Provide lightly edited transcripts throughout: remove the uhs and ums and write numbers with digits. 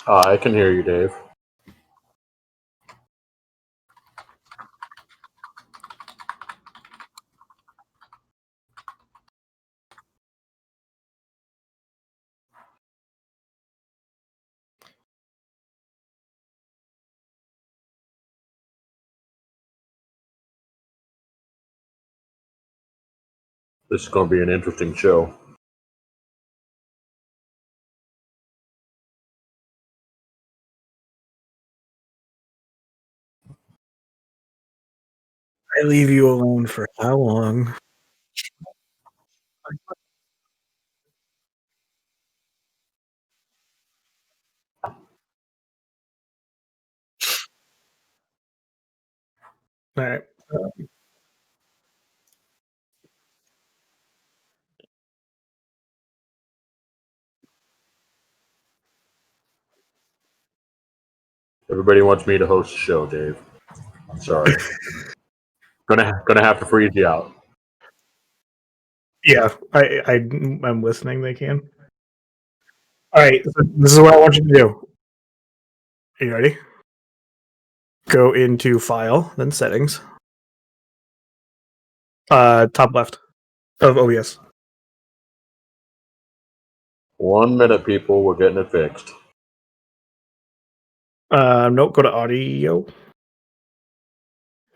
I can hear you, Dave. This is going to be an interesting show. I leave you alone for how long? All right. Everybody wants me to host the show, Dave. I'm sorry. gonna have to freeze you out. Yeah, I'm listening. They can. All right. So this is what I want you to do. Are you ready? Go into File, then Settings. Top left of OBS. 1 minute, people. We're getting it fixed. Nope, go to audio.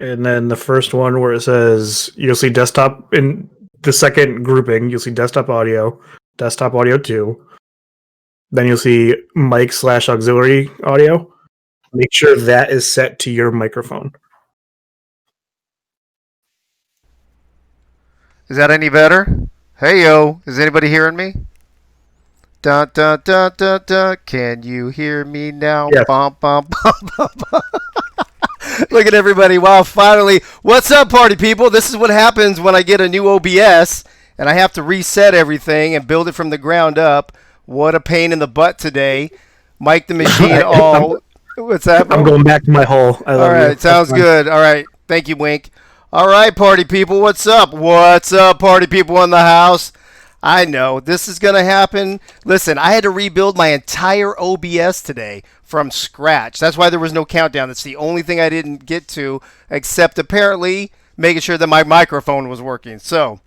And then the first one where it says, you'll see desktop in the second grouping, you'll see desktop audio 2. Then you'll see mic/auxiliary audio. Make sure that is set to your microphone. Is that any better? Hey, yo, is anybody hearing me? Dun, dun, dun, dun, dun. Can you hear me now? Yes. Bum, bum, bum, bum, bum. Look at everybody. Wow, finally. What's up, party people? This is what happens when I get a new OBS and I have to reset everything and build it from the ground up. What a pain in the butt today. Mike the Machine all. What's that, bro? I'm going back to my hole. I love All right, you. sounds good. All right, thank you, Wink. All right, party people, what's up? What's up, party people in the house? I know this is going to happen. Listen, I had to rebuild my entire OBS today from scratch. That's why there was no countdown. That's the only thing I didn't get to, except apparently making sure that my microphone was working. So,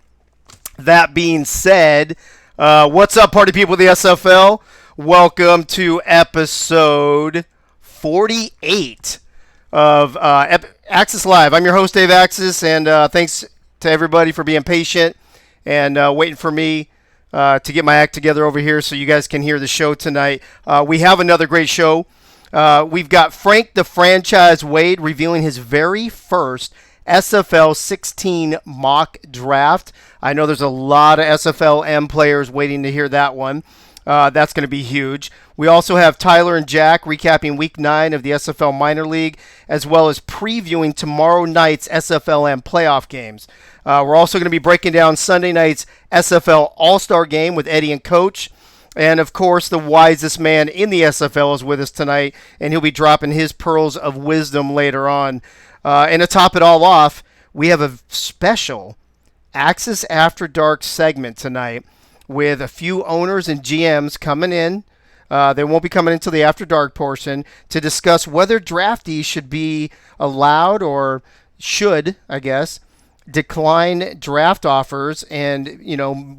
that being said, what's up, party people of the SFL? Welcome to episode 48 of Axis Live. I'm your host, Dave Axis, and thanks to everybody for being patient and waiting for me to get my act together over here so you guys can hear the show tonight. We have another great show. We've got Frank the Franchise Wade revealing his very first SFL 16 mock draft. I know there's a lot of SFLm players waiting to hear that one. That's going to be huge. We also have Tyler and Jack recapping Week 9 of the SFL Minor League, as well as previewing tomorrow night's SFLm playoff games. We're also going to be breaking down Sunday night's SFL All-Star Game with Eddie and Coach. And, of course, the wisest man in the SFL is with us tonight, and he'll be dropping his pearls of wisdom later on. And to top it all off, we have a special Axis After Dark segment tonight with a few owners and GMs coming in. They won't be coming into the After Dark portion to discuss whether draftees should be allowed or should, I guess, decline draft offers and,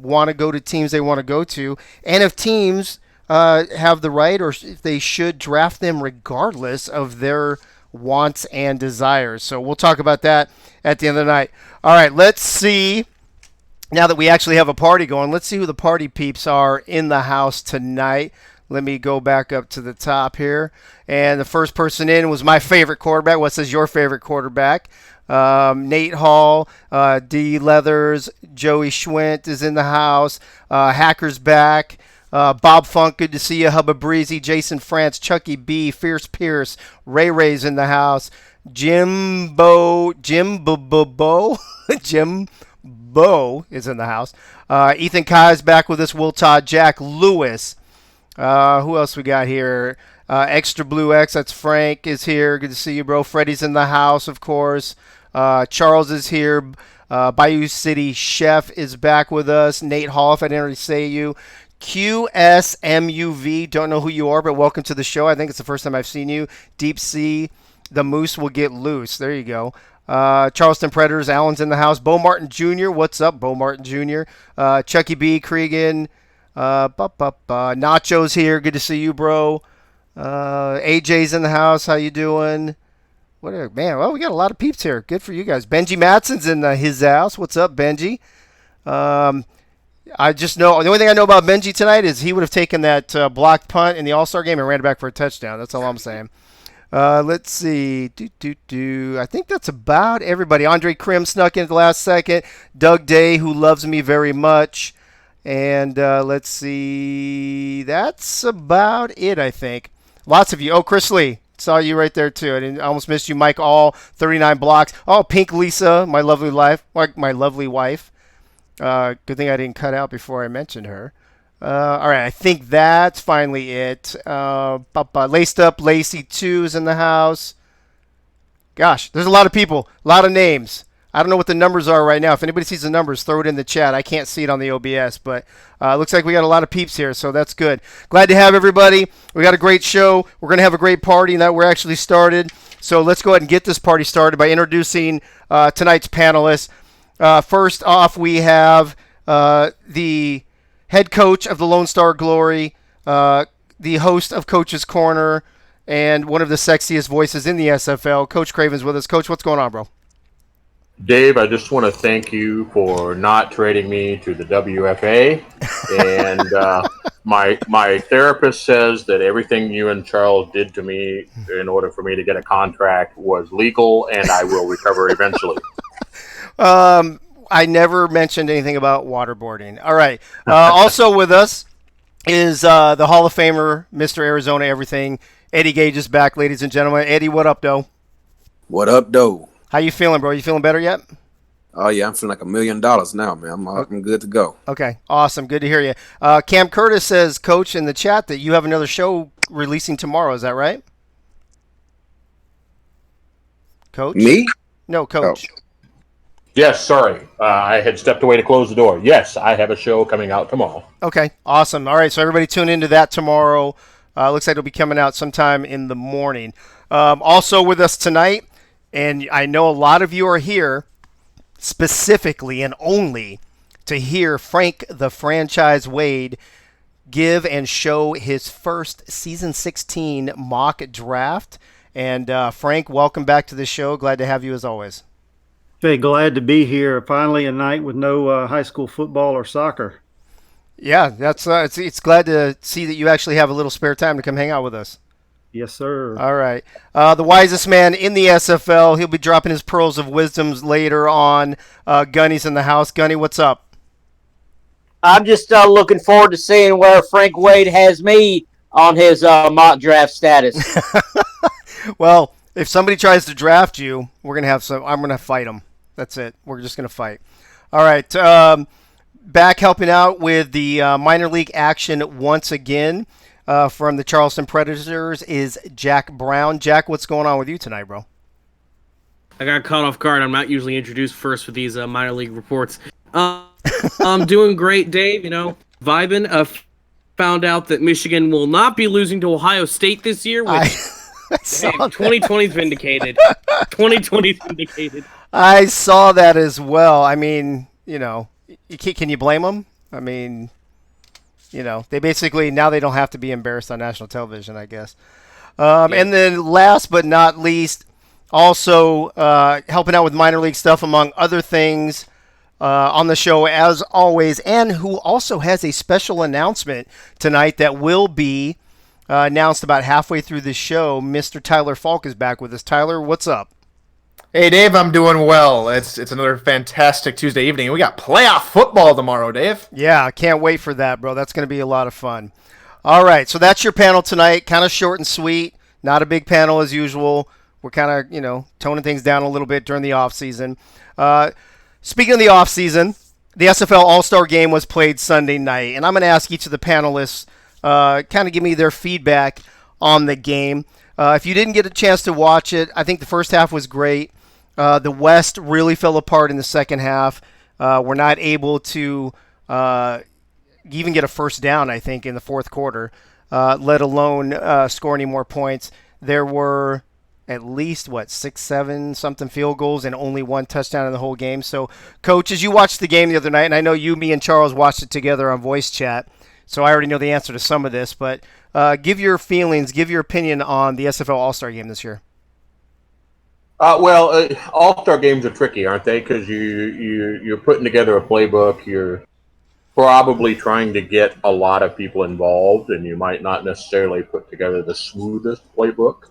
want to go to teams they want to go to. And if teams have the right or if they should draft them regardless of their wants and desires. So we'll talk about that at the end of the night. All right, let's see. Now that we actually have a party going, let's see who the party peeps are in the house tonight. Let me go back up to the top here. And the first person in was my favorite quarterback. What says your favorite quarterback? Nate Hall, D. Leathers, Joey Schwint is in the house. Hacker's back. Bob Funk, good to see you. Hubba Breezy, Jason France, Chucky B, Fierce Pierce, Ray's in the house. Jim Bo is in the house. Ethan Kai is back with us. Will Todd, Jack Lewis. Who else we got here? Extra Blue X, that's Frank, is here. Good to see you, bro. Freddie's in the house, of course. Charles is here. Bayou City Chef is back with us. Nate Hall, if I didn't already say you. QSMUV, don't know who you are, but welcome to the show. I think it's the first time I've seen you. Deep Sea, the Moose will get loose. There you go. Charleston Predators, Allen's in the house. Bo Martin Jr., what's up, Bo Martin Jr.? Chucky B, Cregan. Nacho's here, good to see you, bro. AJ's in the house, how you doing? Man, well, we got a lot of peeps here. Good for you guys. Benji Matson's in his house. What's up, Benji? I just know, the only thing I know about Benji tonight is he would have taken that blocked punt in the All-Star game and ran it back for a touchdown. That's all I'm saying. Let's see. I think that's about everybody. Andre Krim snuck in at the last second. Doug Day, who loves me very much. And let's see. That's about it, I think. Lots of you. Oh, Chris Lee. Saw you right there, too. I almost missed you. Mike All, 39 blocks. Oh, Pink Lisa, my lovely wife. Good thing I didn't cut out before I mentioned her. All right, I think that's finally it. Laced Up Lacey 2 is in the house. Gosh, there's a lot of people, a lot of names. I don't know what the numbers are right now. If anybody sees the numbers, throw it in the chat. I can't see it on the OBS, but it looks like we got a lot of peeps here, so that's good. Glad to have everybody. We got a great show. We're going to have a great party, and that we're actually started. So let's go ahead and get this party started by introducing tonight's panelists. First off, we have the head coach of the Lone Star Glory, the host of Coach's Corner, and one of the sexiest voices in the SFL. Coach Craven's with us. Coach, what's going on, bro? Dave, I just want to thank you for not trading me to the WFA. And my therapist says that everything you and Charles did to me in order for me to get a contract was legal, and I will recover eventually. I never mentioned anything about waterboarding. All right. Also with us is the Hall of Famer, Mr. Arizona Everything. Eddie Gage is back, ladies and gentlemen. Eddie, what up, though? What up, though? How you feeling, bro? You feeling better yet? Oh, yeah, I'm feeling like $1 million now, man. I'm good to go. Okay, awesome. Good to hear you. Cam Curtis says, Coach, in the chat that you have another show releasing tomorrow. Is that right? Coach? Me? No, Coach. Oh. Yes, sorry. I had stepped away to close the door. Yes, I have a show coming out tomorrow. Okay, awesome. All right, so everybody tune into that tomorrow. Looks like it'll be coming out sometime in the morning. Also with us tonight, and I know a lot of you are here specifically and only to hear Frank the Franchise Wade give and show his first Season 16 mock draft. And Frank, welcome back to the show. Glad to have you as always. Hey, glad to be here. Finally, a night with no high school football or soccer. Yeah, that's it's glad to see that you actually have a little spare time to come hang out with us. Yes, sir. All right. The wisest man in the SFL. He'll be dropping his pearls of wisdoms later on. Gunny's in the house. Gunny, what's up? I'm just looking forward to seeing where Frank Wade has me on his mock draft status. Well, if somebody tries to draft you, we're gonna have some. I'm gonna fight them. That's it. We're just gonna fight. All right. Back helping out with the minor league action once again. From the Charleston Predators is Jack Brown. Jack, what's going on with you tonight, bro? I got caught off guard. I'm not usually introduced first with these minor league reports. I'm doing great, Dave. You know, vibing. Found out that Michigan will not be losing to Ohio State this year, which Dave, 2020 is vindicated. 2020 is vindicated. I saw that as well. I mean, you know, can you blame them? I mean, you know, they basically now they don't have to be embarrassed on national television, I guess. And then last but not least, also helping out with minor league stuff, among other things, on the show as always, and who also has a special announcement tonight that will be announced about halfway through the show. Mr. Tyler Falk is back with us. Tyler, what's up? Hey, Dave, I'm doing well. It's another fantastic Tuesday evening. We got playoff football tomorrow, Dave. Yeah, I can't wait for that, bro. That's going to be a lot of fun. All right, so that's your panel tonight. Kind of short and sweet. Not a big panel as usual. We're kind of, you know, toning things down a little bit during the offseason. Speaking of the offseason, the SFL All-Star Game was played Sunday night, and I'm going to ask each of the panelists kind of give me their feedback on the game. If you didn't get a chance to watch it, I think the first half was great. The West really fell apart in the second half. We're not able to even get a first down, I think, in the fourth quarter, let alone score any more points. There were at least, 6, 7 something field goals and only one touchdown in the whole game. So, Coach, as you watched the game the other night, and I know you, me, and Charles watched it together on voice chat, so I already know the answer to some of this, but give your feelings, give your opinion on the SFL All-Star Game this year. All-Star games are tricky, aren't they? Because you're putting together a playbook. You're probably trying to get a lot of people involved, and you might not necessarily put together the smoothest playbook.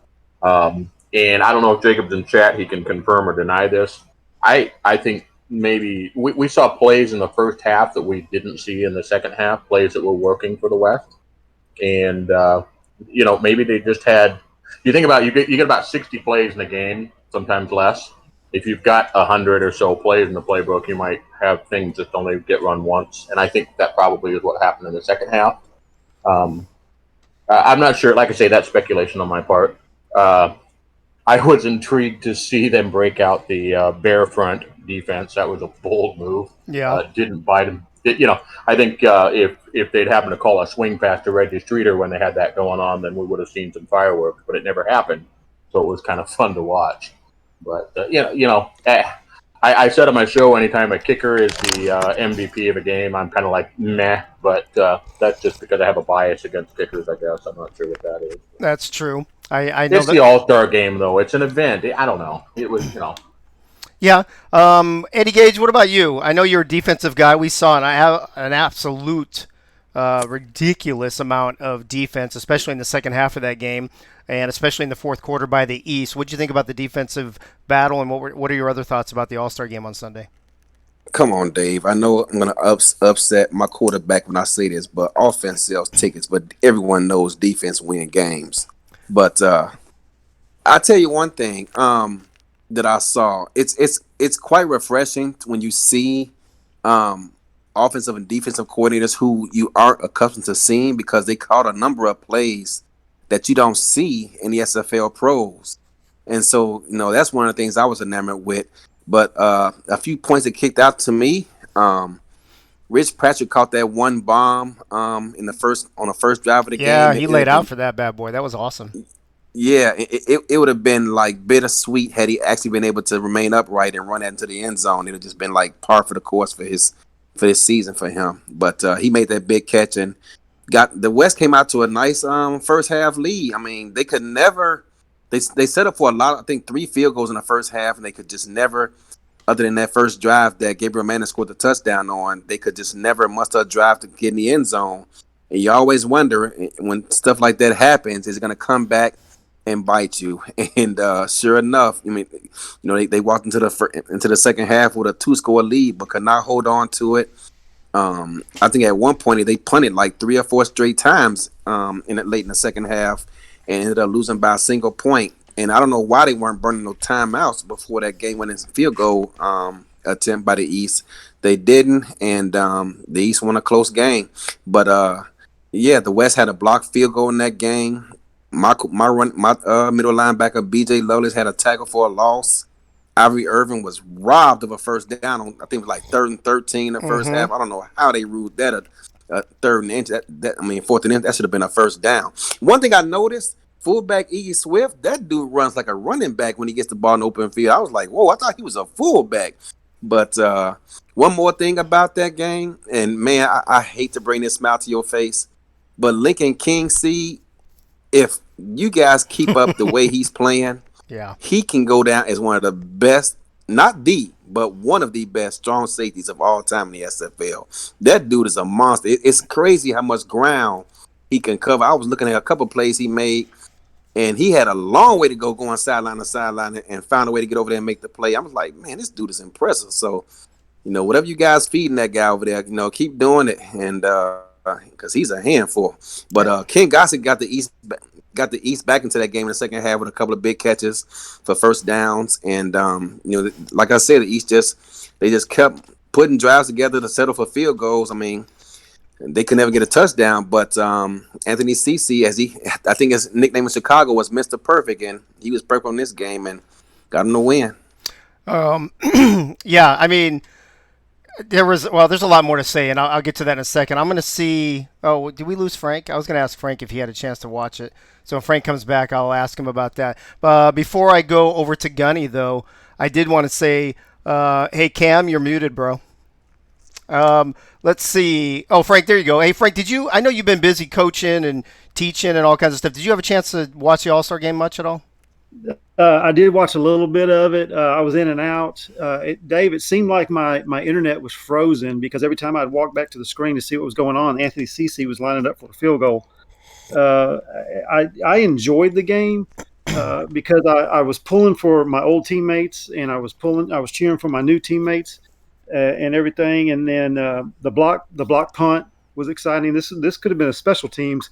And I don't know if Jacob's in chat. He can confirm or deny this. I think maybe we saw plays in the first half that we didn't see in the second half, plays that were working for the West. And, maybe they just had – you think about it, you get about 60 plays in a game, sometimes less. If you've got 100 or so plays in the playbook, you might have things that only get run once. And I think that probably is what happened in the second half. I'm not sure. Like I say, that's speculation on my part. I was intrigued to see them break out the bear front defense. That was a bold move. Yeah. Didn't bite them. I think if they'd happened to call a swing pass to Reggie Streeter when they had that going on, then we would have seen some fireworks. But it never happened, so it was kind of fun to watch. But I said on my show, anytime a kicker is the MVP of a game, I'm kind of like meh. But that's just because I have a bias against kickers, I guess. I'm not sure what that is. That's true. I know It's that. the All-Star game, though. It's an event. I don't know. It was, Yeah. Eddie Gage, what about you? I know you're a defensive guy. We saw an absolute ridiculous amount of defense, especially in the second half of that game, and especially in the fourth quarter by the East. What did you think about the defensive battle, and what are your other thoughts about the All-Star game on Sunday? Come on, Dave. I know I'm gonna upset my quarterback when I say this, but offense sells tickets. But everyone knows defense win games. But I tell you one thing that I saw. It's quite refreshing when you see offensive and defensive coordinators who you aren't accustomed to seeing because they caught a number of plays that you don't see in the SFL pros. And so, that's one of the things I was enamored with. But a few points that kicked out to me. Rich Patrick caught that one bomb on the first drive of the game. Yeah, he laid out for that bad boy. That was awesome. Yeah, it would have been like bittersweet had he actually been able to remain upright and run that into the end zone. It would have just been like par for the course for this season for him. But he made that big catch and got the West came out to a nice first half lead. I mean, they could never. They set up for a lot. I think 3 field goals in the first half, and they could just never. Other than that first drive that Gabriel Manning scored the touchdown on, they could just never muster a drive to get in the end zone. And you always wonder when stuff like that happens, is it going to come back and bite you? And sure enough, I mean, they walked into the second half with a 2-score lead, but could not hold on to it. I think at one point they punted like 3 or 4 straight times late in the second half, and ended up losing by a single point. And I don't know why they weren't burning no timeouts before that game-winning field goal attempt by the East. They didn't, and the East won a close game. But the West had a blocked field goal in that game. My middle linebacker B.J. Loveless had a tackle for a loss. Ivory Irvin was robbed of a first down on, I think it was like 3rd and 13 in the first half. I don't know how they ruled that a 3rd and inch. 4th and inch. That should have been a first down. One thing I noticed. Fullback E. Swift, that dude runs like a running back when he gets the ball in open field. I was like, whoa, I thought he was a fullback. But one more thing about that game, and man, I hate to bring this smile to your face, but Lincoln King, if you guys keep up the way he's playing, he can go down as one of the best, not the, but one of the best strong safeties of all time in the SFL. That dude is a monster. It's crazy how much ground he can cover. I was looking at a couple plays he made, and he had a long way to go going sideline to sideline and found a way to get over there and make the play. I was like, man, this dude is impressive. So, whatever you guys feeding that guy over there, keep doing it, and because he's a handful. But Ken Gossett got the East back into that game in the second half with a couple of big catches for first downs, and like I said, the East just kept putting drives together to settle for field goals. I mean, they could never get a touchdown, but Anthony Cece, I think his nickname in Chicago was Mr. Perfect, and he was perfect on this game and got him to win. Yeah, I mean, there's a lot more to say, and I'll get to that in a second. I'm going to see. Oh, did we lose Frank? I was going to ask Frank if he had a chance to watch it. So when Frank comes back, I'll ask him about that. Before I go over to Gunny, though, I did want to say, hey, Cam, you're muted, bro. Let's see. Oh, Frank, there you go. Hey, Frank, I know you've been busy coaching and teaching and all kinds of stuff. Did you have a chance to watch the All-Star game much at all? I did watch a little bit of it. I was in and out. Dave, it seemed like my internet was frozen because every time I'd walk back to the screen to see what was going on, Anthony Cece was lining up for a field goal. I enjoyed the game because I was pulling for my old teammates and I was cheering for my new teammates. And everything, and then the block punt was exciting. This could have been a special teams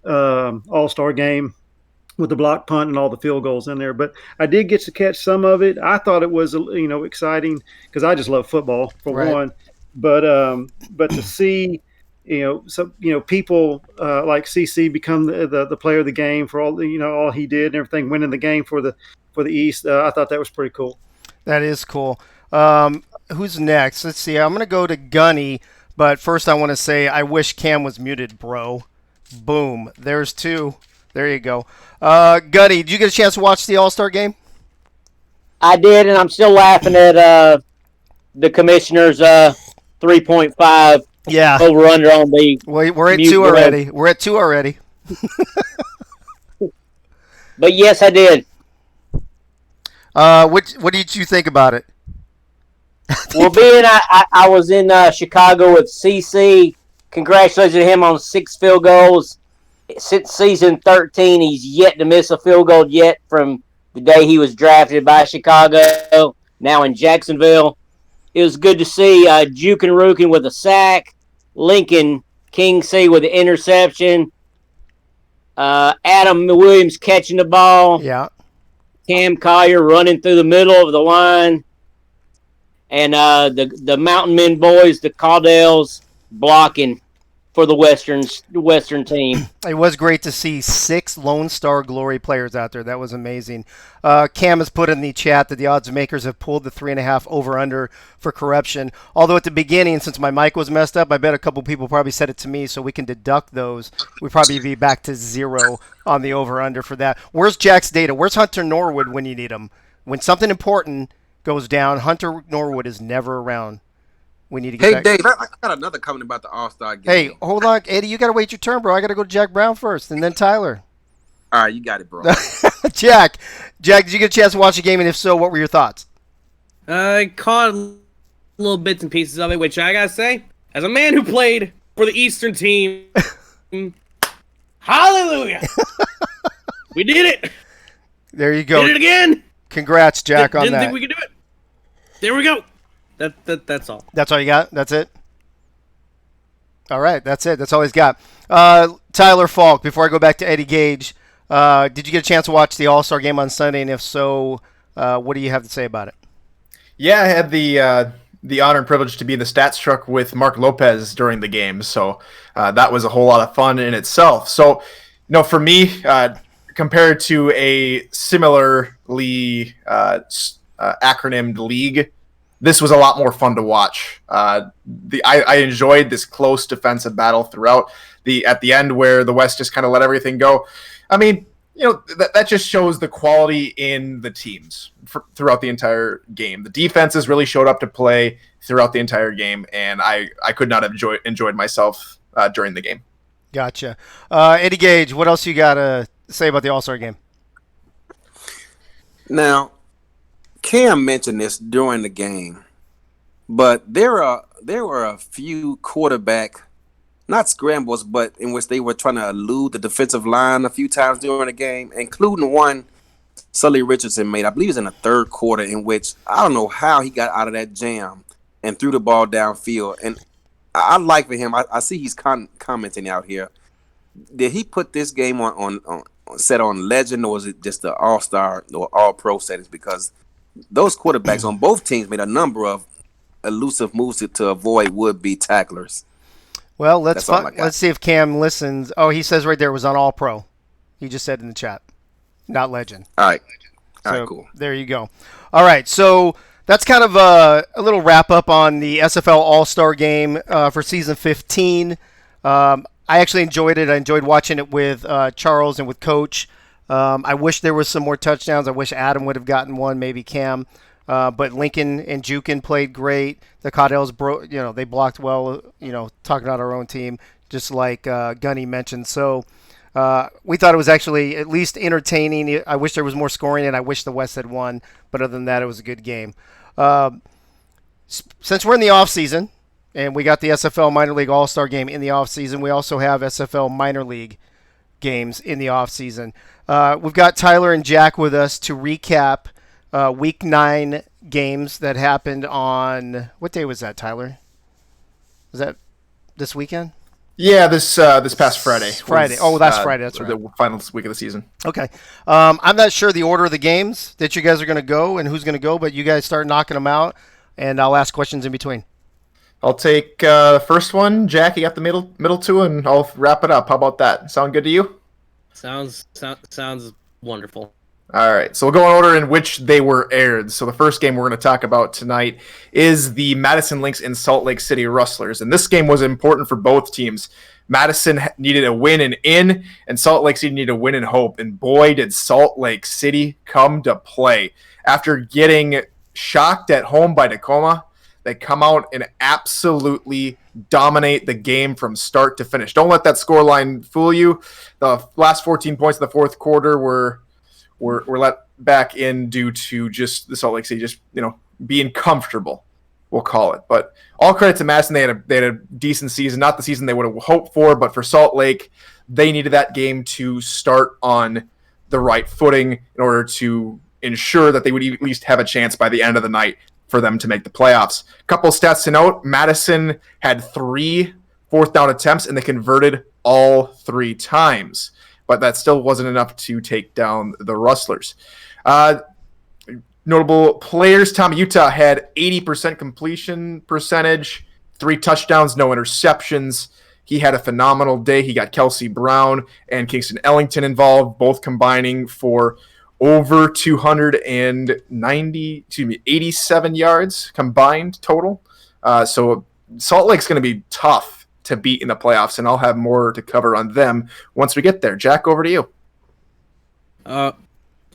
all-star game with the block punt and all the field goals in there. But I did get to catch some of it. I thought it was exciting because I just love football for one. But to see some people like CC become the player of the game for all all he did and everything, winning the game for the East. I thought that was pretty cool. That is cool. Who's next? Let's see. I'm going to go to Gunny, but first I want to say I wish Cam was muted, bro. Boom. There's 2. There you go. Gunny, did you get a chance to watch the All-Star game? I did, and I'm still laughing at the commissioner's 3.5 over-under on the We're at 2 already. We're at 2 already. But yes, I did. What did you think about it? Well, being I was in Chicago with CC. Congratulations to him on 6 field goals. Since season 13, he's yet to miss a field goal yet from the day he was drafted by Chicago, now in Jacksonville. It was good to see Juke and Rukin with a sack, Lincoln King C with the interception, Adam Williams catching the ball, Yeah. Cam Collier running through the middle of the line, and the Mountain Men boys, the Caudells, blocking for the Western team. It was great to see 6 Lone Star Glory players out there. That was amazing. Cam has put in the chat that the odds makers have pulled the 3.5 over/under for corruption. Although at the beginning, since my mic was messed up, I bet a couple people probably said it to me, so we can deduct those. We'd probably be back to 0 on the over/under for that. Where's Jack's data? Where's Hunter Norwood when you need him? When something important goes down, Hunter Norwood is never around. We need to get Hey, Dave, I got another comment about the All-Star game. Hey, hold on, Eddie. You got to wait your turn, bro. I got to go to Jack Brown first, and then Tyler. All right, you got it, bro. Jack, did you get a chance to watch the game? And if so, what were your thoughts? I caught little bits and pieces of it, which I gotta say, as a man who played for the Eastern team, hallelujah, we did it. There you go. Did it again. Congrats, Jack, on Didn't that. think we could do it. There we go. That's all. That's all you got? That's it? All right, that's it. That's all he's got. Tyler Falk, before I go back to Eddie Gage, did you get a chance to watch the All-Star game on Sunday? And if so, what do you have to say about it? Yeah, I had the honor and privilege to be in the stats truck with Mark Lopez during the game, so that was a whole lot of fun in itself. So, for me, compared to a similarly acronymed league, this was a lot more fun to watch. I enjoyed this close defensive battle throughout. At the end where the West just kind of let everything go. I mean, that just shows the quality in the teams throughout the entire game. The defenses really showed up to play throughout the entire game, and I could not have enjoyed myself during the game. Gotcha. Eddie Gage, what else you got to say about the All-Star game? Now, Cam mentioned this during the game, but there were a few quarterback, not scrambles, but in which they were trying to elude the defensive line a few times during the game, including one Sully Richardson made, I believe it was in the third quarter, in which I don't know how he got out of that jam and threw the ball downfield. And I'd like for him, I see he's commenting out here. Did he put this game on set on legend, or was it just the all-star or all-pro settings? Because those quarterbacks on both teams made a number of elusive moves to avoid would-be tacklers. Well, let's see if Cam listens. Oh, he says right there it was on all-pro. He just said in the chat, not legend. All right. All right, cool. There you go. All right, so that's kind of a little wrap-up on the SFL All-Star Game for Season 15. I actually enjoyed it. I enjoyed watching it with Charles and with Coach. I wish there was some more touchdowns. I wish Adam would have gotten one, maybe Cam. But Lincoln and Jukin played great. The Caudells, they blocked well, talking about our own team, just like Gunny mentioned. So we thought it was actually at least entertaining. I wish there was more scoring, and I wish the West had won. But other than that, it was a good game. Since we're in the off-season, and we got the SFL Minor League All-Star Game in the off-season, we also have SFL Minor League games in the off-season. We've got Tyler and Jack with us to recap Week 9 games that happened on... What day was that, Tyler? Was that this weekend? Yeah, this past Friday. Friday. That's Friday. That's right. The final week of the season. Okay. I'm not sure the order of the games that you guys are going to go and who's going to go, but you guys start knocking them out, and I'll ask questions in between. I'll take the first one. Jack, you got the middle two, and I'll wrap it up. How about that? Sound good to you? Sounds wonderful. All right, so we'll go in order in which they were aired. So the first game we're going to talk about tonight is the Madison Lynx and Salt Lake City Rustlers. And this game was important for both teams. Madison needed a win and in, and Salt Lake City needed a win and hope. And boy, did Salt Lake City come to play. After getting shocked at home by Tacoma, they come out and absolutely dominate the game from start to finish. Don't let that scoreline fool you. The last 14 points in the fourth quarter were were let back in due to just the Salt Lake City just being comfortable, we'll call it. But all credit to Madison, they had a decent season, not the season they would have hoped for, but for Salt Lake, they needed that game to start on the right footing in order to ensure that they would at least have a chance by the end of the night for them to make the playoffs. A couple stats to note: Madison had 3 fourth down attempts, and they converted all 3 times. But that still wasn't enough to take down the Rustlers. Notable players: Tommy Utah had 80% completion percentage, 3 touchdowns, no interceptions. He had a phenomenal day. He got Kelsey Brown and Kingston Ellington involved, both combining for over 87 yards combined total. So Salt Lake's going to be tough to beat in the playoffs, and I'll have more to cover on them once we get there. Jack, over to you. All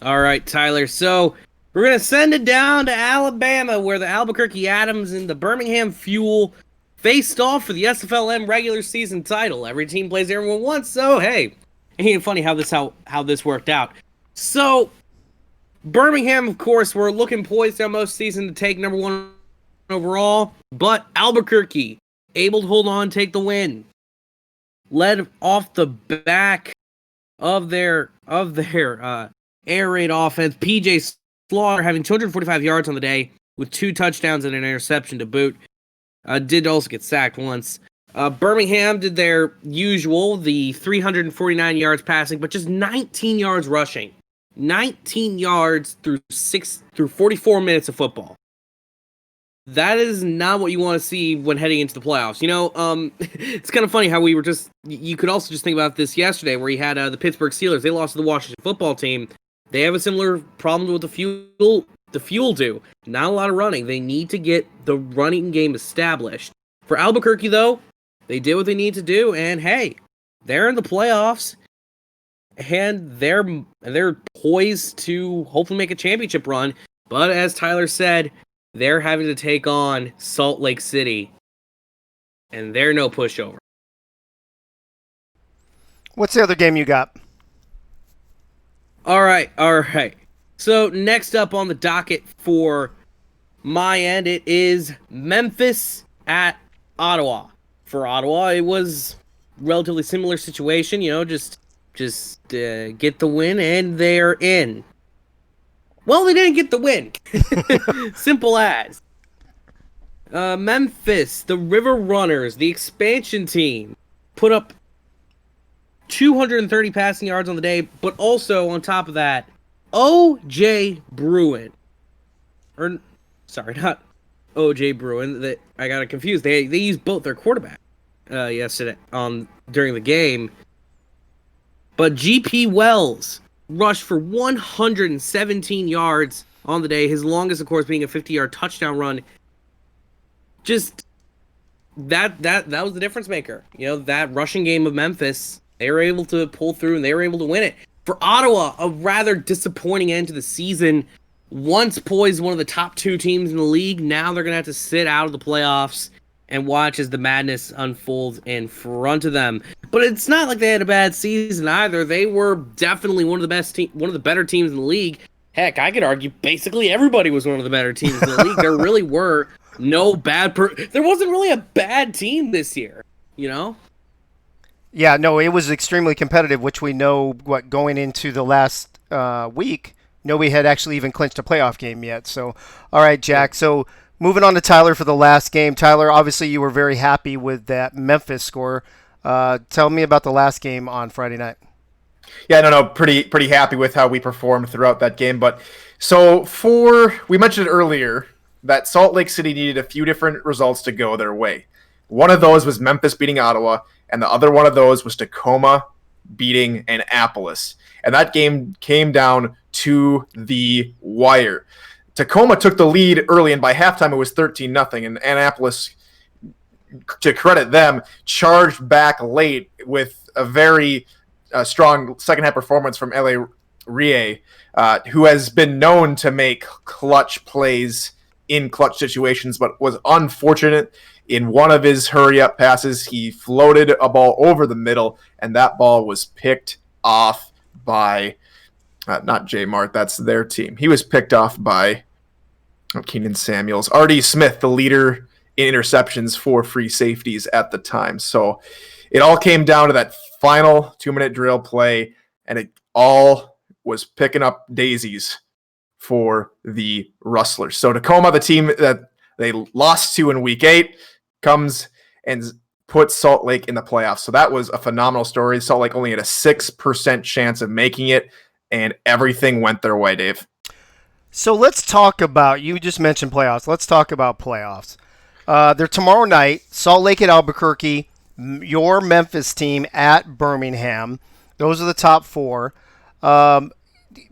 right, Tyler. So we're going to send it down to Alabama, where the Albuquerque Adams and the Birmingham Fuel faced off for the SFLm regular season title. Every team plays everyone once, so hey, ain't it funny how this worked out. So Birmingham, of course, were looking poised down most season to take number 1 overall, but Albuquerque able to hold on, take the win. Led off the back of their air raid offense. PJ Slaughter having 245 yards on the day with 2 touchdowns and an interception to boot. Did also get sacked once. Birmingham did their usual, the 349 yards passing, but just 19 yards rushing. 19 yards through 44 minutes of football. That is not what you want to see when heading into the playoffs. It's kind of funny how you could also just think about this yesterday, where you had the Pittsburgh Steelers. They lost to the Washington football team. They have a similar problem with the Fuel do. Not a lot of running. They need to get the running game established. For Albuquerque, though, they did what they need to do, and hey, they're in the playoffs, and they're poised to hopefully make a championship run. But as Tyler said, they're having to take on Salt Lake City, and they're no pushover. What's the other game you got? All right. So next up on the docket for my end, it is Memphis at Ottawa. For Ottawa, it was relatively similar situation. Just get the win, and they're in. Well, they didn't get the win. Simple as. Memphis, the River Runners, the expansion team, put up 230 passing yards on the day, but also on top of that, O.J. Bruin. Not O.J. Bruin. I got it confused. They used both their quarterback yesterday during the game. But G.P. Wells rushed for 117 yards on the day. His longest, of course, being a 50-yard touchdown run. Just that was the difference maker. That rushing game of Memphis, they were able to pull through and they were able to win it. For Ottawa, a rather disappointing end to the season. Once poised one of the top 2 teams in the league, now they're going to have to sit out of the playoffs and watch as the madness unfolds in front of them. But it's not like they had a bad season either. They were definitely one of the better teams in the league. Heck, I could argue basically everybody was one of the better teams in the league. There really were no there wasn't really a bad team this year, Yeah, no, it was extremely competitive, which we know going into the last week. Nobody had actually even clinched a playoff game yet. So, all right, Jack. So moving on to Tyler for the last game. Tyler, obviously you were very happy with that Memphis score. Tell me about the last game on Friday night. Yeah, no, pretty happy with how we performed throughout that game. But we mentioned earlier that Salt Lake City needed a few different results to go their way. One of those was Memphis beating Ottawa, and the other one of those was Tacoma beating Annapolis. And that game came down to the wire. Tacoma took the lead early, and by halftime it was 13-0, and Annapolis, to credit them, charged back late with a very strong second-half performance from L.A. Rie, who has been known to make clutch plays in clutch situations, but was unfortunate in one of his hurry-up passes. He floated a ball over the middle, and that ball was picked off by not J Mart. That's their team. He was picked off by Keenan Samuels. R.D. Smith, the leader in interceptions for free safeties at the time. So it all came down to that final 2-minute drill play, and it all was picking up daisies for the Rustlers. So Tacoma, the team that they lost to in week 8, comes and puts Salt Lake in the playoffs. So that was a phenomenal story. Salt Lake only had a 6% chance of making it, and everything went their way, Dave. So let's talk about, you just mentioned playoffs. Let's talk about playoffs. They're tomorrow night, Salt Lake at Albuquerque, your Memphis team at Birmingham. Those are the top 4.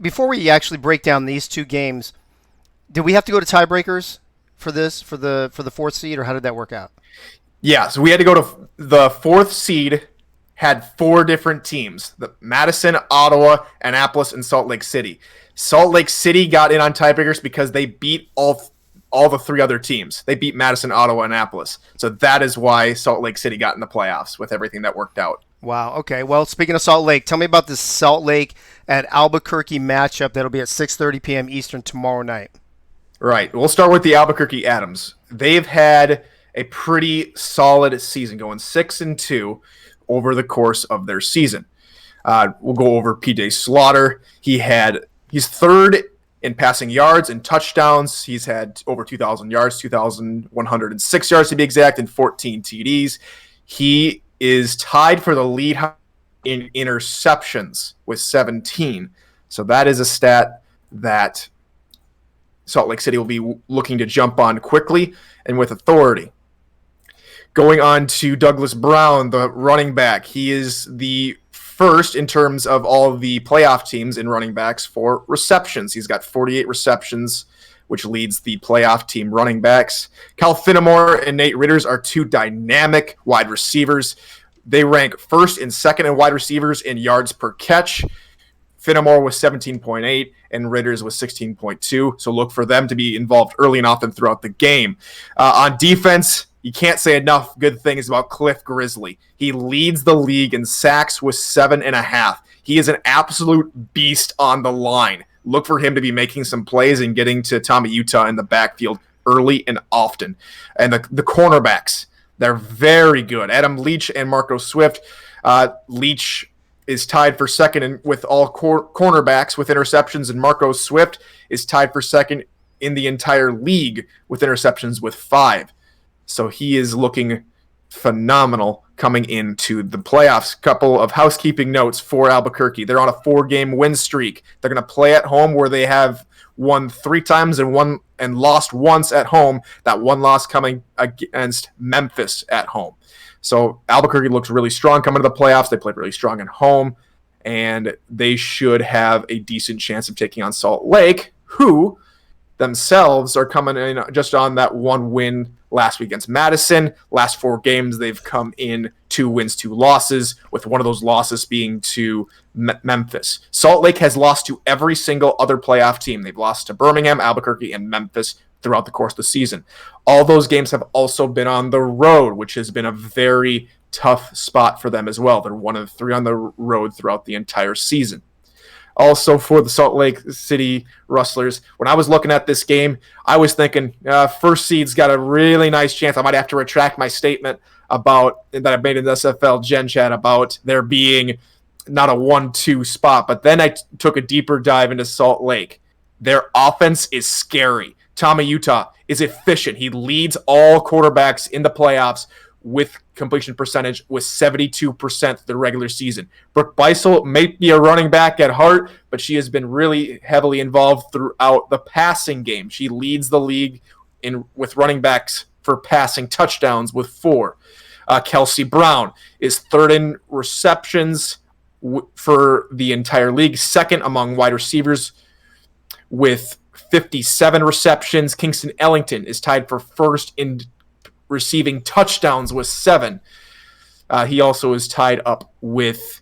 Before we actually break down these 2 games, did we have to go to tiebreakers for this, for the 4th seed, or how did that work out? Yeah, so we had to go to the 4th seed, had 4 different teams: the Madison, Ottawa, Annapolis, and Salt Lake City. Salt Lake City got in on tiebreakers because they beat all the 3 other teams. They beat Madison, Ottawa, Annapolis. So that is why Salt Lake City got in the playoffs with everything that worked out. Wow. Okay. Well, speaking of Salt Lake, tell me about this Salt Lake at Albuquerque matchup that'll be at 6:30 p.m. Eastern tomorrow night. Right. We'll start with the Albuquerque Adams. They've had a pretty solid season, going 6-2 over the course of their season. We'll go over PJ Slaughter. He's 3rd in passing yards and touchdowns. He's had over 2,000 yards, 2,106 yards to be exact, and 14 TDs. He is tied for the lead in interceptions with 17. So that is a stat that Salt Lake City will be looking to jump on quickly and with authority. Going on to Douglas Brown, the running back. He is the first in terms of all of the playoff teams in running backs for receptions. He's got 48 receptions, which leads the playoff team running backs. Cal Finnemore and Nate Ritters are 2 dynamic wide receivers. They rank 1st and 2nd in wide receivers in yards per catch. Finnemore was 17.8 and Ritters was 16.2. So look for them to be involved early and often throughout the game. On defense, you can't say enough good things about Cliff Grizzly. He leads the league in sacks with 7.5. He is an absolute beast on the line. Look for him to be making some plays and getting to Tommy Utah in the backfield early and often. And the cornerbacks, they're very good. Adam Leach and Marco Swift. Leach is tied for 2nd with all cornerbacks with interceptions, and Marco Swift is tied for 2nd in the entire league with interceptions with 5. So he is looking phenomenal coming into the playoffs. Couple of housekeeping notes for Albuquerque. They're on a 4-game win streak. They're going to play at home where they have won 3 times and lost once at home. That one loss coming against Memphis at home. So Albuquerque looks really strong coming to the playoffs. They played really strong at home, and they should have a decent chance of taking on Salt Lake, who themselves are coming in just on that 1 win last week against Madison. Last 4 games, they've come in 2 wins, 2 losses, with one of those losses being to Memphis. Salt Lake has lost to every single other playoff team. They've lost to Birmingham, Albuquerque, and Memphis throughout the course of the season. All those games have also been on the road, which has been a very tough spot for them as well. They're 1 of 3 on the road throughout the entire season. Also for the Salt Lake City Rustlers, when I was looking at this game, I was thinking first seed's got a really nice chance. I might have to retract my statement about that I made in the SFL Gen Chat about there being not a 1-2 spot. But then I took a deeper dive into Salt Lake. Their offense is scary. Tommy Utah is efficient. He leads all quarterbacks in the playoffs with completion percentage with 72% the regular season. Brooke Beisel may be a running back at heart, but she has been really heavily involved throughout the passing game. She leads the league with running backs for passing touchdowns with 4. Kelsey Brown is 3rd in receptions for the entire league, 2nd among wide receivers with 57 receptions. Kingston Ellington is tied for 1st in receiving touchdowns with 7. He also is tied up with,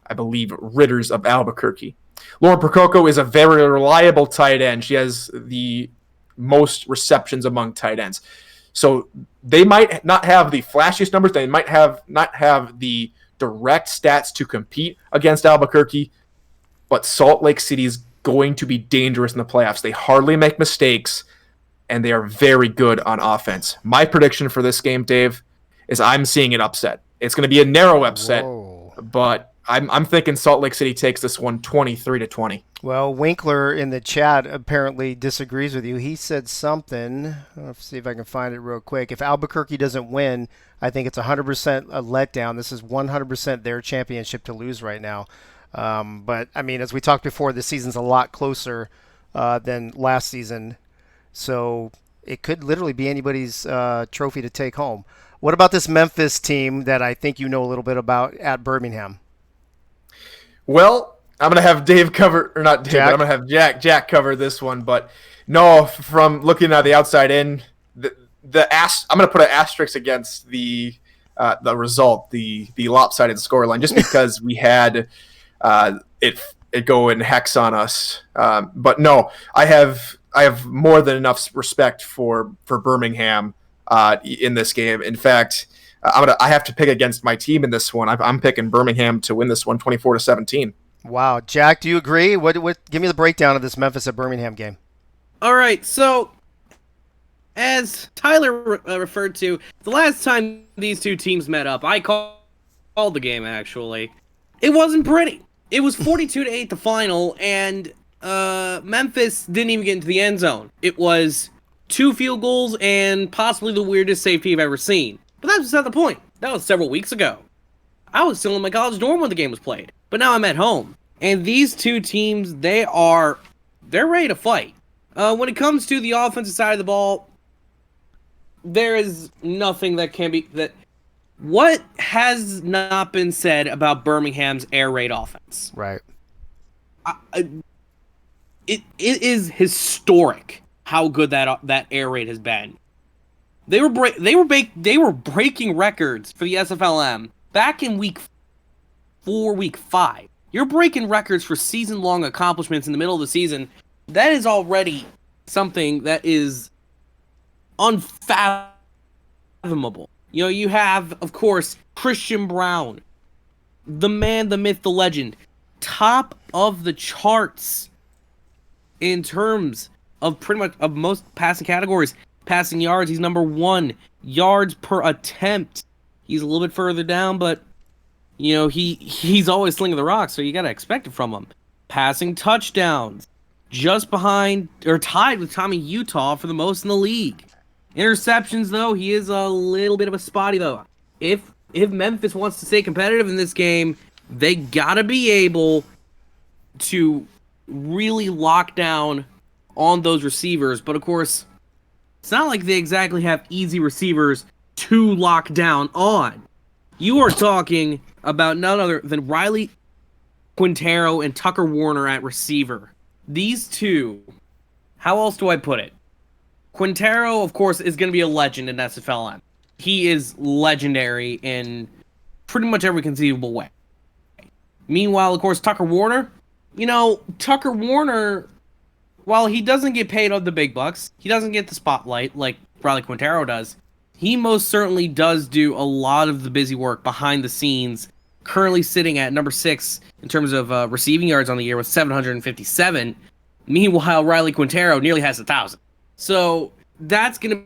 I believe, Ritters of Albuquerque. Lauren Prococo is a very reliable tight end. She has the most receptions among tight ends. So they might not have the flashiest numbers. They might not have the direct stats to compete against Albuquerque, but Salt Lake City is going to be dangerous in the playoffs. They hardly make mistakes, and they are very good on offense. My prediction for this game, Dave, is I'm seeing an upset. It's going to be a narrow upset, but I'm thinking Salt Lake City takes this one 23-20. Well, Winkler in the chat apparently disagrees with you. He said something. Let's see if I can find it real quick. If Albuquerque doesn't win, I think it's 100% a letdown. This is 100% their championship to lose right now. But, I mean, as we talked before, this season's a lot closer than last season. So it could literally be anybody's trophy to take home. What about this Memphis team that I think you know a little bit about at Birmingham? Well, I'm going to have Dave cover, or not Dave, but I'm going to have Jack cover this one. But no, from looking at the outside in, I'm going to put an asterisk against the result, the lopsided scoreline, just because we had it go in hex on us. But no, I have more than enough respect for Birmingham in this game. In fact, I have to pick against my team in this one. I'm picking Birmingham to win this one 24-17. Wow. Jack, do you agree? What? Give me the breakdown of this Memphis at Birmingham game. All right, so as Tyler referred to, the last time these two teams met up, I called the game, actually. It wasn't pretty. It was 42-8 the final, and Memphis didn't even get into the end zone. It was 2 field goals and possibly the weirdest safety I've ever seen. But that's beside the point. That was several weeks ago. I was still in my college dorm when the game was played. But now I'm at home. And these two teams, they're ready to fight. When it comes to the offensive side of the ball, there is nothing that can be... What has not been said about Birmingham's air raid offense? Right. It is historic how good that air raid has been. They were breaking records for the SFLm back in week 4, week 5. You're breaking records for season-long accomplishments in the middle of the season. That is already something that is unfathomable. You know, you have, of course, Christian Brown, the man, the myth, the legend, top of the charts in terms of pretty much of most passing categories. Passing yards, he's number 1. Yards per attempt, he's a little bit further down, but you know, he's always slinging the rock, so you got to expect it from him. Passing touchdowns, just behind, or tied with Tommy Utah for the most in the league. Interceptions, though, he is a little bit of a spotty, though. If Memphis wants to stay competitive in this game, they got to be able to really lock down on those receivers. But, of course, it's not like they exactly have easy receivers to lock down on. You are talking about none other than Riley Quintero and Tucker Warner at receiver. These two, how else do I put it? Quintero, of course, is going to be a legend in SFLm. He is legendary in pretty much every conceivable way. Meanwhile, of course, Tucker Warner, Tucker Warner, while he doesn't get paid on the big bucks, he doesn't get the spotlight like Riley Quintero does. He most certainly does do a lot of the busy work behind the scenes, currently sitting at number 6 in terms of receiving yards on the year with 757. Meanwhile, Riley Quintero nearly has 1,000. So that's going to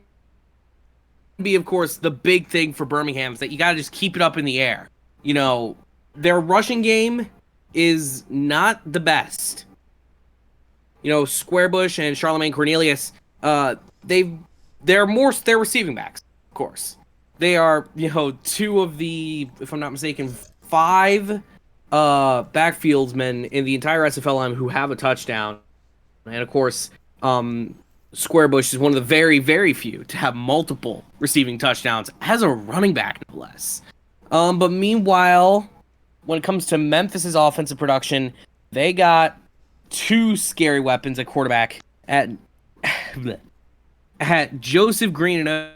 be, of course, the big thing for Birmingham is that you got to just keep it up in the air. You know, their rushing game is not the best. You know, Squarebush and Charlemagne Cornelius, they're receiving backs. Of course, they are, 2 of the, if I'm not mistaken, 5 backfieldsmen in the entire SFLm who have a touchdown, and of course, Squarebush is one of the very, very few to have multiple receiving touchdowns as a running back, no less. But meanwhile, when it comes to Memphis's offensive production, they got 2 scary weapons at quarterback at Joseph Green and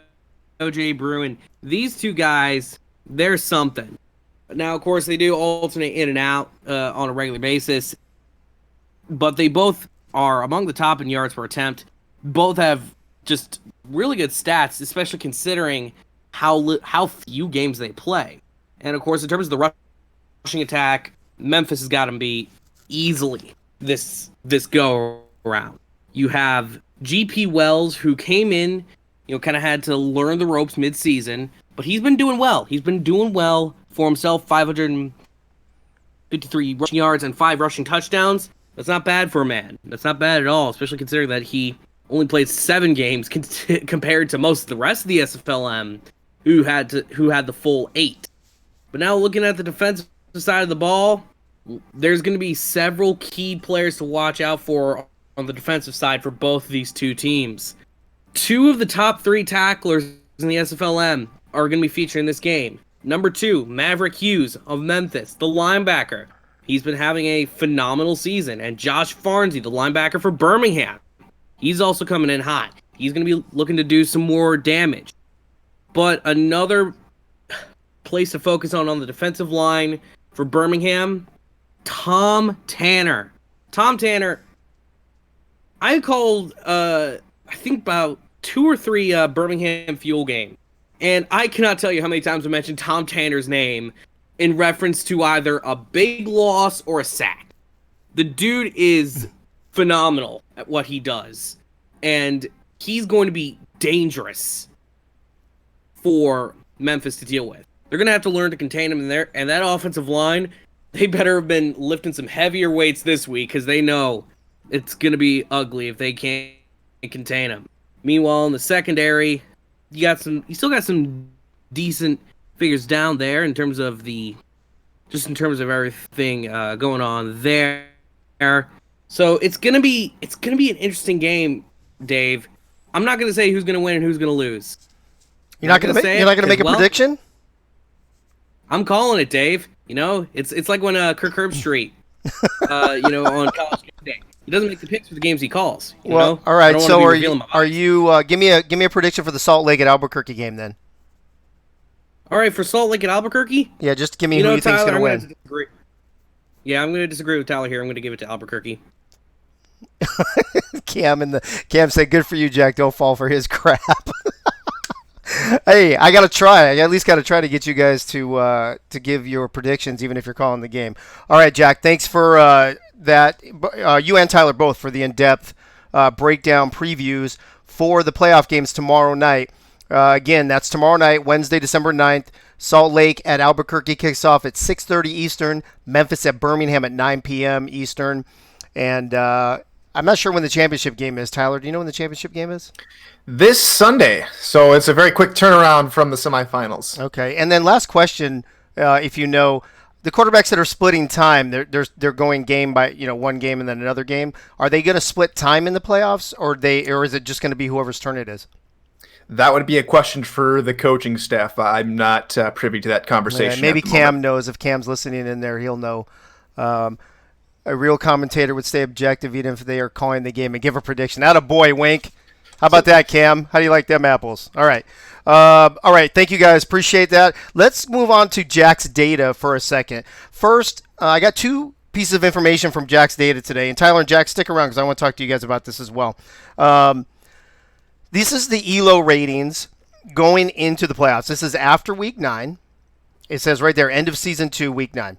OJ Bruin. These 2 guys, they're something. Now, of course, they do alternate in and out on a regular basis, but they both are among the top in yards per attempt. Both have just really good stats, especially considering how few games they play. And, of course, in terms of the rushing attack, Memphis has got them beat. easily this go around. You have GP Wells, who came in, kind of had to learn the ropes mid-season, but he's been doing well. He's been doing well for himself. 553 rushing yards and 5 rushing touchdowns. That's not bad for a man. That's not bad at all, especially considering that he only played 7 games compared to most of the rest of the SFLm, who had the full 8. But now looking at the defensive side of the ball, there's going to be several key players to watch out for on the defensive side for both of these two teams. 2 of the top 3 tacklers in the SFLm are going to be featured in this game. Number 2, Maverick Hughes of Memphis, the linebacker. He's been having a phenomenal season. And Josh Farnsey, the linebacker for Birmingham. He's also coming in hot. He's going to be looking to do some more damage. But another place to focus on the defensive line for Birmingham, Tom Tanner. Tom Tanner, I called, I think about 2 or 3 Birmingham Fuel games. And I cannot tell you how many times I mentioned Tom Tanner's name in reference to either a big loss or a sack. The dude is phenomenal at what he does. And he's going to be dangerous for Memphis to deal with. They're going to have to learn to contain him in there. And that offensive line, they better have been lifting some heavier weights this week because they know it's going to be ugly if they can't contain him. Meanwhile, in the secondary, you still got some decent figures down there in terms of everything going on there. So it's gonna be an interesting game, Dave. I'm not gonna say who's gonna win and who's gonna lose. You're not gonna make a prediction? I'm calling it, Dave. It's like when Kirk Herbstreit, on College Game Day. He doesn't make the picks for the games he calls. All right. So are you? Give me a prediction for the Salt Lake at Albuquerque game then. All right, for Salt Lake at Albuquerque. Yeah, just give me who you think's gonna win. Yeah, I'm gonna disagree with Tyler here. I'm gonna give it to Albuquerque. Cam said, "Good for you, Jack. Don't fall for his crap." Hey, I gotta try. I at least gotta try to get you guys to give your predictions, even if you're calling the game. All right, Jack. Thanks for that. You and Tyler both for the in-depth breakdown previews for the playoff games tomorrow night. Again, that's tomorrow night, Wednesday, December 9th. Salt Lake at Albuquerque kicks off at 6:30 Eastern. Memphis at Birmingham at 9 p.m. Eastern. And I'm not sure when the championship game is. Tyler, do you know when the championship game is? This Sunday. So it's a very quick turnaround from the semifinals. Okay. And then last question, if you know, the quarterbacks that are splitting time, they're going game by, one game and then another game. Are they going to split time in the playoffs, or is it just going to be whoever's turn it is? That would be a question for the coaching staff. I'm not privy to that conversation. Yeah, maybe Cam knows. If Cam's listening in there, he'll know. A real commentator would stay objective even if they are calling the game and give a prediction. Atta boy, Wink. How about that, Cam? How do you like them apples? All right. All right. Thank you, guys. Appreciate that. Let's move on to Jack's data for a second. First, I got 2 pieces of information from Jack's data today. And Tyler and Jack, stick around because I want to talk to you guys about this as well. This is the ELO ratings going into the playoffs. This is after Week 9. It says right there, end of Season 2, Week 9.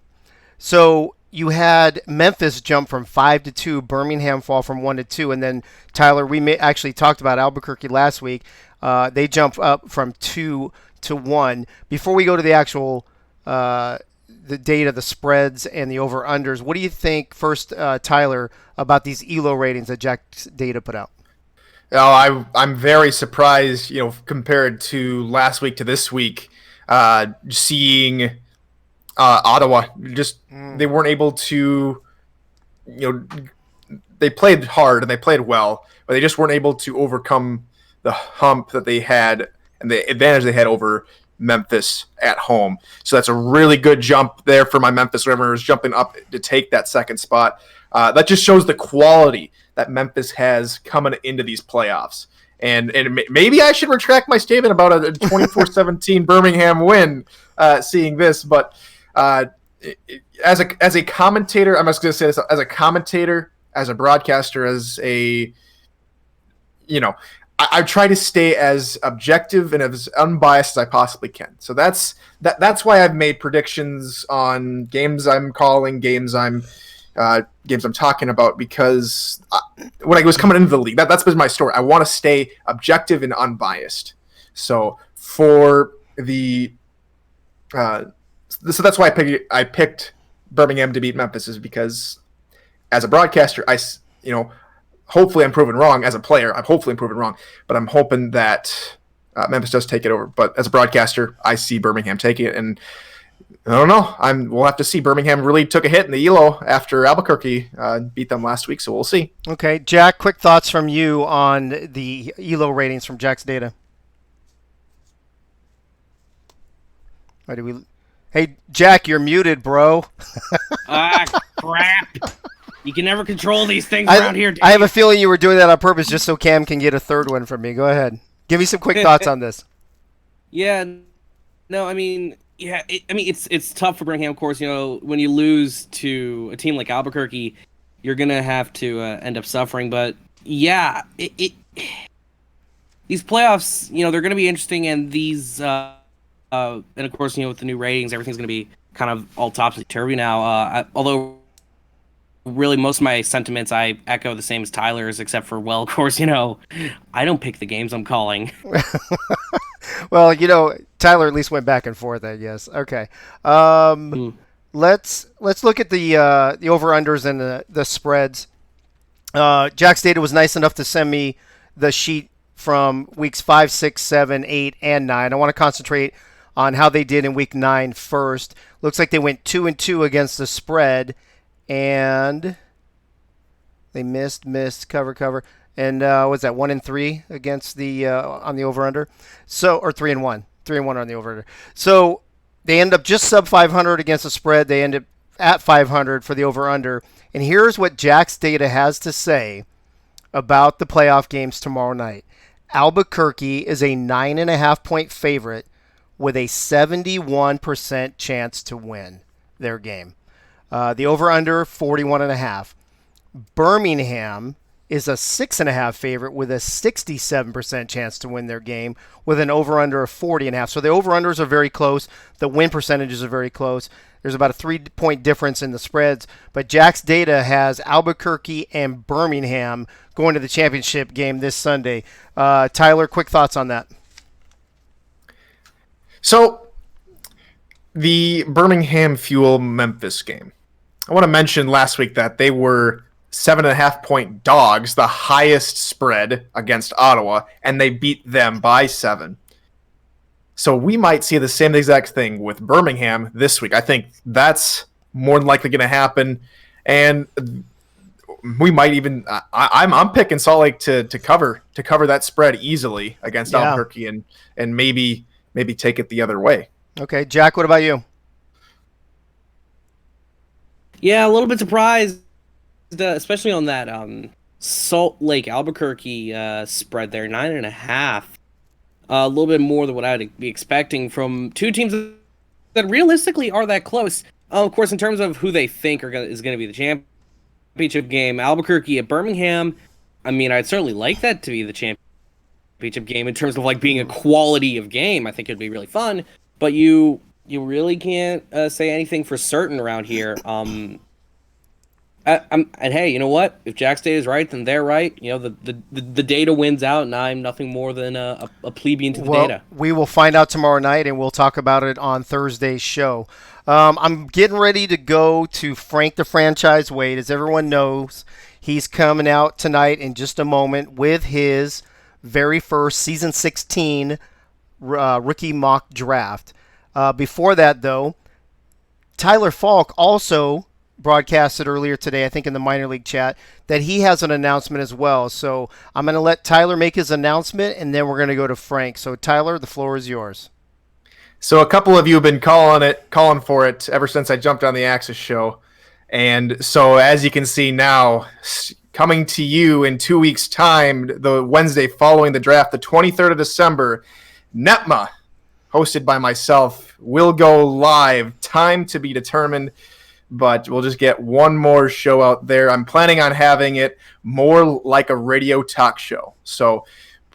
So you had Memphis jump from 5 to 2, Birmingham fall from 1 to 2, and then, Tyler, we actually talked about Albuquerque last week. They jumped up from 2 to 1. Before we go to the actual the data, the spreads, and the over-unders, what do you think, first, Tyler, about these ELO ratings that Jack's data put out? I'm very surprised, compared to last week to this week, seeing Ottawa they weren't able to, they played hard and they played well, but they just weren't able to overcome the hump that they had and the advantage they had over Memphis at home. So that's a really good jump there for my Memphis Mariners jumping up to take that second spot. That just shows the quality that Memphis has coming into these playoffs. And maybe I should retract my statement about a 24-17 Birmingham win, seeing this. But as a commentator, I'm just going to say this, as a commentator, as a broadcaster, I try to stay as objective and as unbiased as I possibly can. So that's why I've made predictions on games I'm calling, games I'm games I'm talking about, because when I was coming into the league, that's been my story. I want to stay objective and unbiased. So for the so that's why I picked Birmingham to beat Memphis, is because as a broadcaster, hopefully I'm proven wrong. As a player, I'm hopefully proven wrong, but I'm hoping that Memphis does take it over. But as a broadcaster, I see Birmingham taking it, and I don't know. We'll have to see. Birmingham really took a hit in the ELO after Albuquerque beat them last week, so we'll see. Okay, Jack, quick thoughts from you on the ELO ratings from Jack's data. Hey, Jack, you're muted, bro. Crap. You can never control these things around here, Dave. I have a feeling you were doing that on purpose just so Cam can get a third one from me. Go ahead. Give me some quick thoughts on this. Yeah. No, I mean, it's tough for Birmingham, of course. When you lose to a team like Albuquerque, you're going to have to end up suffering. But, yeah, these playoffs, they're going to be interesting. And these, and of course, with the new ratings, everything's going to be kind of all topsy-turvy now. Although, really, most of my sentiments, I echo the same as Tyler's, except for, well, of course, I don't pick the games I'm calling. Well, Tyler at least went back and forth, I guess. Okay. Let's look at the over-unders and the spreads. Jack's data was nice enough to send me the sheet from weeks 5, 6, 7, 8, and 9. I want to concentrate on how they did in week 9 first. Looks like they went 2-2 against the spread, and they missed, cover. And what's that, 1-3 against the on the over-under? So, or 3-1. 3-1 on the over-under. So they end up just sub 500 against the spread. They end up at 500 for the over-under. And here's what Jack's data has to say about the playoff games tomorrow night. Albuquerque is a 9.5-point favorite with a 71% chance to win their game. The over-under, 41.5. Birmingham is a 6.5 favorite with a 67% chance to win their game with an over-under of 40.5. So the over-unders are very close. The win percentages are very close. There's about a 3-point difference in the spreads. But Jack's data has Albuquerque and Birmingham going to the championship game this Sunday. Tyler, quick thoughts on that. So the Birmingham Fuel Memphis game. I want to mention last week that they were 7.5-point dogs, the highest spread against Ottawa, and they beat them by 7. So we might see the same exact thing with Birmingham this week. I think that's more than likely going to happen, and we might even. I'm picking Salt Lake to cover that spread easily against Albuquerque, and maybe take it the other way. Okay, Jack, what about you? Yeah, a little bit surprised. Especially on that Salt Lake Albuquerque spread there, 9.5. A little bit more than what I'd be expecting from two teams that realistically are that close. Of course, in terms of who they think is going to be the championship game, Albuquerque at Birmingham. I mean, I'd certainly like that to be the championship game in terms of like being a quality of game. I think it'd be really fun, but you really can't say anything for certain around here. And hey, you know what? If Jack's data is right, then they're right. The data wins out, and I'm nothing more than a plebeian to the data. We will find out tomorrow night, and we'll talk about it on Thursday's show. I'm getting ready to go to Frank the Franchise Wade. As everyone knows, he's coming out tonight in just a moment with his very first Season 16 rookie mock draft. Before that, though, Tyler Falk also broadcasted earlier today, I think in the minor league chat, that he has an announcement as well. So I'm going to let Tyler make his announcement, and then we're going to go to Frank. So Tyler, the floor is yours. So a couple of you have been calling for it ever since I jumped on the Axis show. And so as you can see now, coming to you in 2 weeks' time, the Wednesday following the draft, the 23rd of December, NEPMA, hosted by myself, will go live. Time to be determined, but we'll just get one more show out there. I'm planning on having it more like a radio talk show. So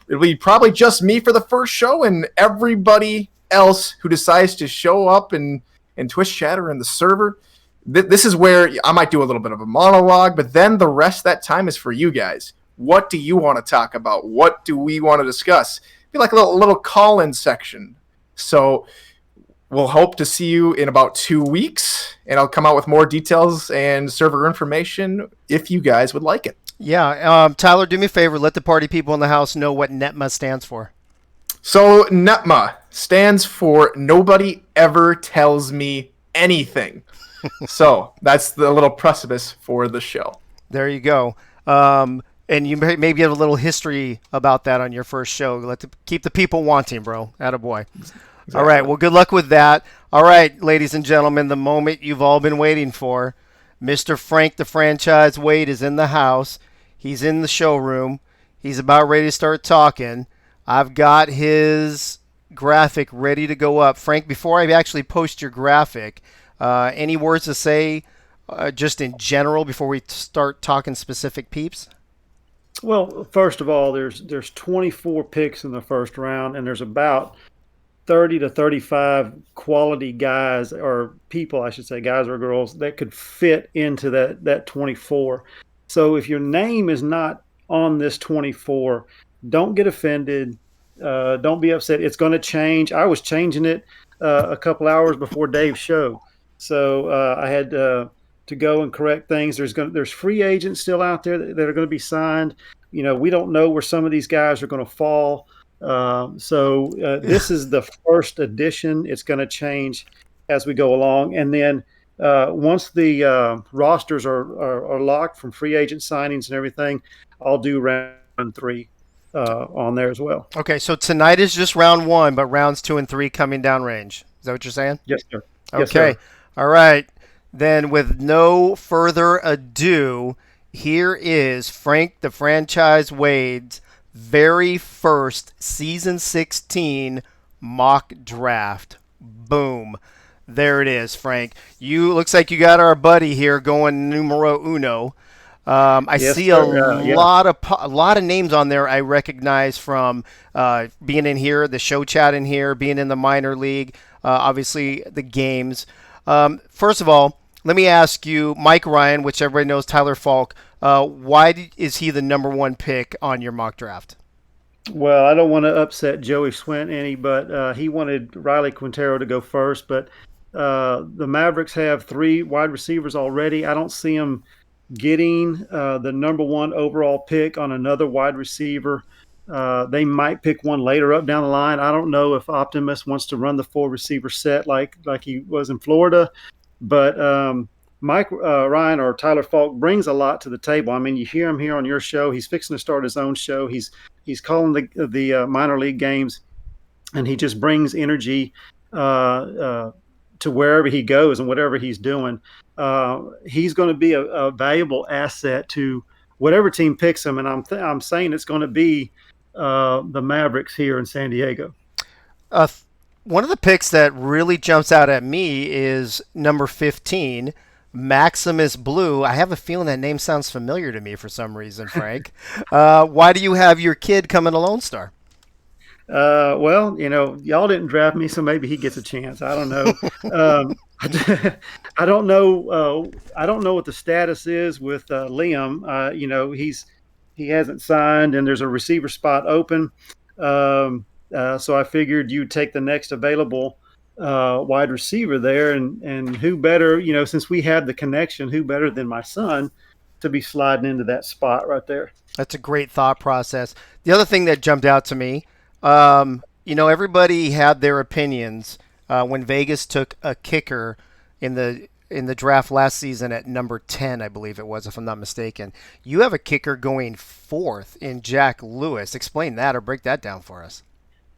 it'll be probably just me for the first show, and everybody else who decides to show up in Twitch chat or in the server, this is where I might do a little bit of a monologue, but then the rest of that time is for you guys. What do you want to talk about? What do we want to discuss? Be like a little call-in section. So we'll hope to see you in about 2 weeks, and I'll come out with more details and server information if you guys would like it. Yeah, Tyler, do me a favor. Let the party people in the house know what NETMA stands for. So NETMA stands for Nobody Ever Tells Me Anything. So that's the little precipice for the show. There you go. And you maybe have a little history about that on your first show. Keep the people wanting, bro. Attaboy. Exactly. All right. Well, good luck with that. All right, ladies and gentlemen, the moment you've all been waiting for. Mr. Frank, the franchise Wade, is in the house. He's in the showroom. He's about ready to start talking. I've got his graphic ready to go up. Frank, before I actually post your graphic, any words to say just in general before we start talking specific peeps? Well, first of all, there's 24 picks in the first round, and there's about 30 to 35 quality guys, or people, I should say, guys or girls, that could fit into that 24. So if your name is not on this 24, don't get offended. Don't be upset. It's going to change. I was changing it a couple hours before Dave's show, so I had to go and correct things. There's free agents still out there that are going to be signed. We don't know where some of these guys are going to fall. So this is the first edition. It's going to change as we go along. And then once the rosters are locked from free agent signings and everything, I'll do round 3 on there as well. Okay, so tonight is just round 1, but rounds 2 and 3 coming down range. Is that what you're saying? Yes, sir. Okay. Yes, sir. All right. Then with no further ado, here is Frank the Franchise Wade's very first season 16 mock draft. Boom. There it is, Frank. Looks like you got our buddy here going numero uno. I see a lot of names on there I recognize from being in here, the show chat in here, being in the minor league, obviously the games. First of all, let me ask you, Mike Ryan, which everybody knows, Tyler Falk, why is he the number 1 pick on your mock draft? Well, I don't want to upset Joey Swint any, but he wanted Riley Quintero to go first. But the Mavericks have 3 wide receivers already. I don't see them getting the number 1 overall pick on another wide receiver. They might pick one later up down the line. I don't know if Optimus wants to run the 4 receiver set like he was in Florida. But Mike Ryan or Tyler Falk brings a lot to the table. I mean, you hear him here on your show. He's fixing to start his own show. He's calling the minor league games, and he just brings energy to wherever he goes and whatever he's doing. He's going to be a valuable asset to whatever team picks him, and I'm saying it's going to be the Mavericks here in San Diego. One of the picks that really jumps out at me is number 15, Maximus Blue. I have a feeling that name sounds familiar to me for some reason, Frank. Why do you have your kid coming to Lone Star? Well, y'all didn't draft me, so maybe he gets a chance. I don't know. I don't know. I don't know what the status is with Liam. He hasn't signed, and there's a receiver spot open. So I figured you'd take the next available wide receiver there, and who better, since we had the connection, who better than my son to be sliding into that spot right there. That's a great thought process. The other thing that jumped out to me, everybody had their opinions when Vegas took a kicker in the draft last season at number 10, I believe it was, if I'm not mistaken. You have a kicker going 4th in Jack Lewis. Explain that or break that down for us.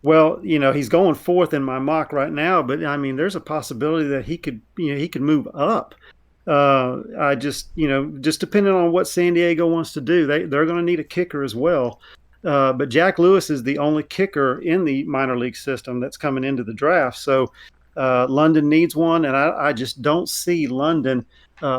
Well, he's going 4th in my mock right now, but I mean, there's a possibility that he could move up. I just depending on what San Diego wants to do, they're going to need a kicker as well. But Jack Lewis is the only kicker in the minor league system that's coming into the draft. So London needs one, and I just don't see London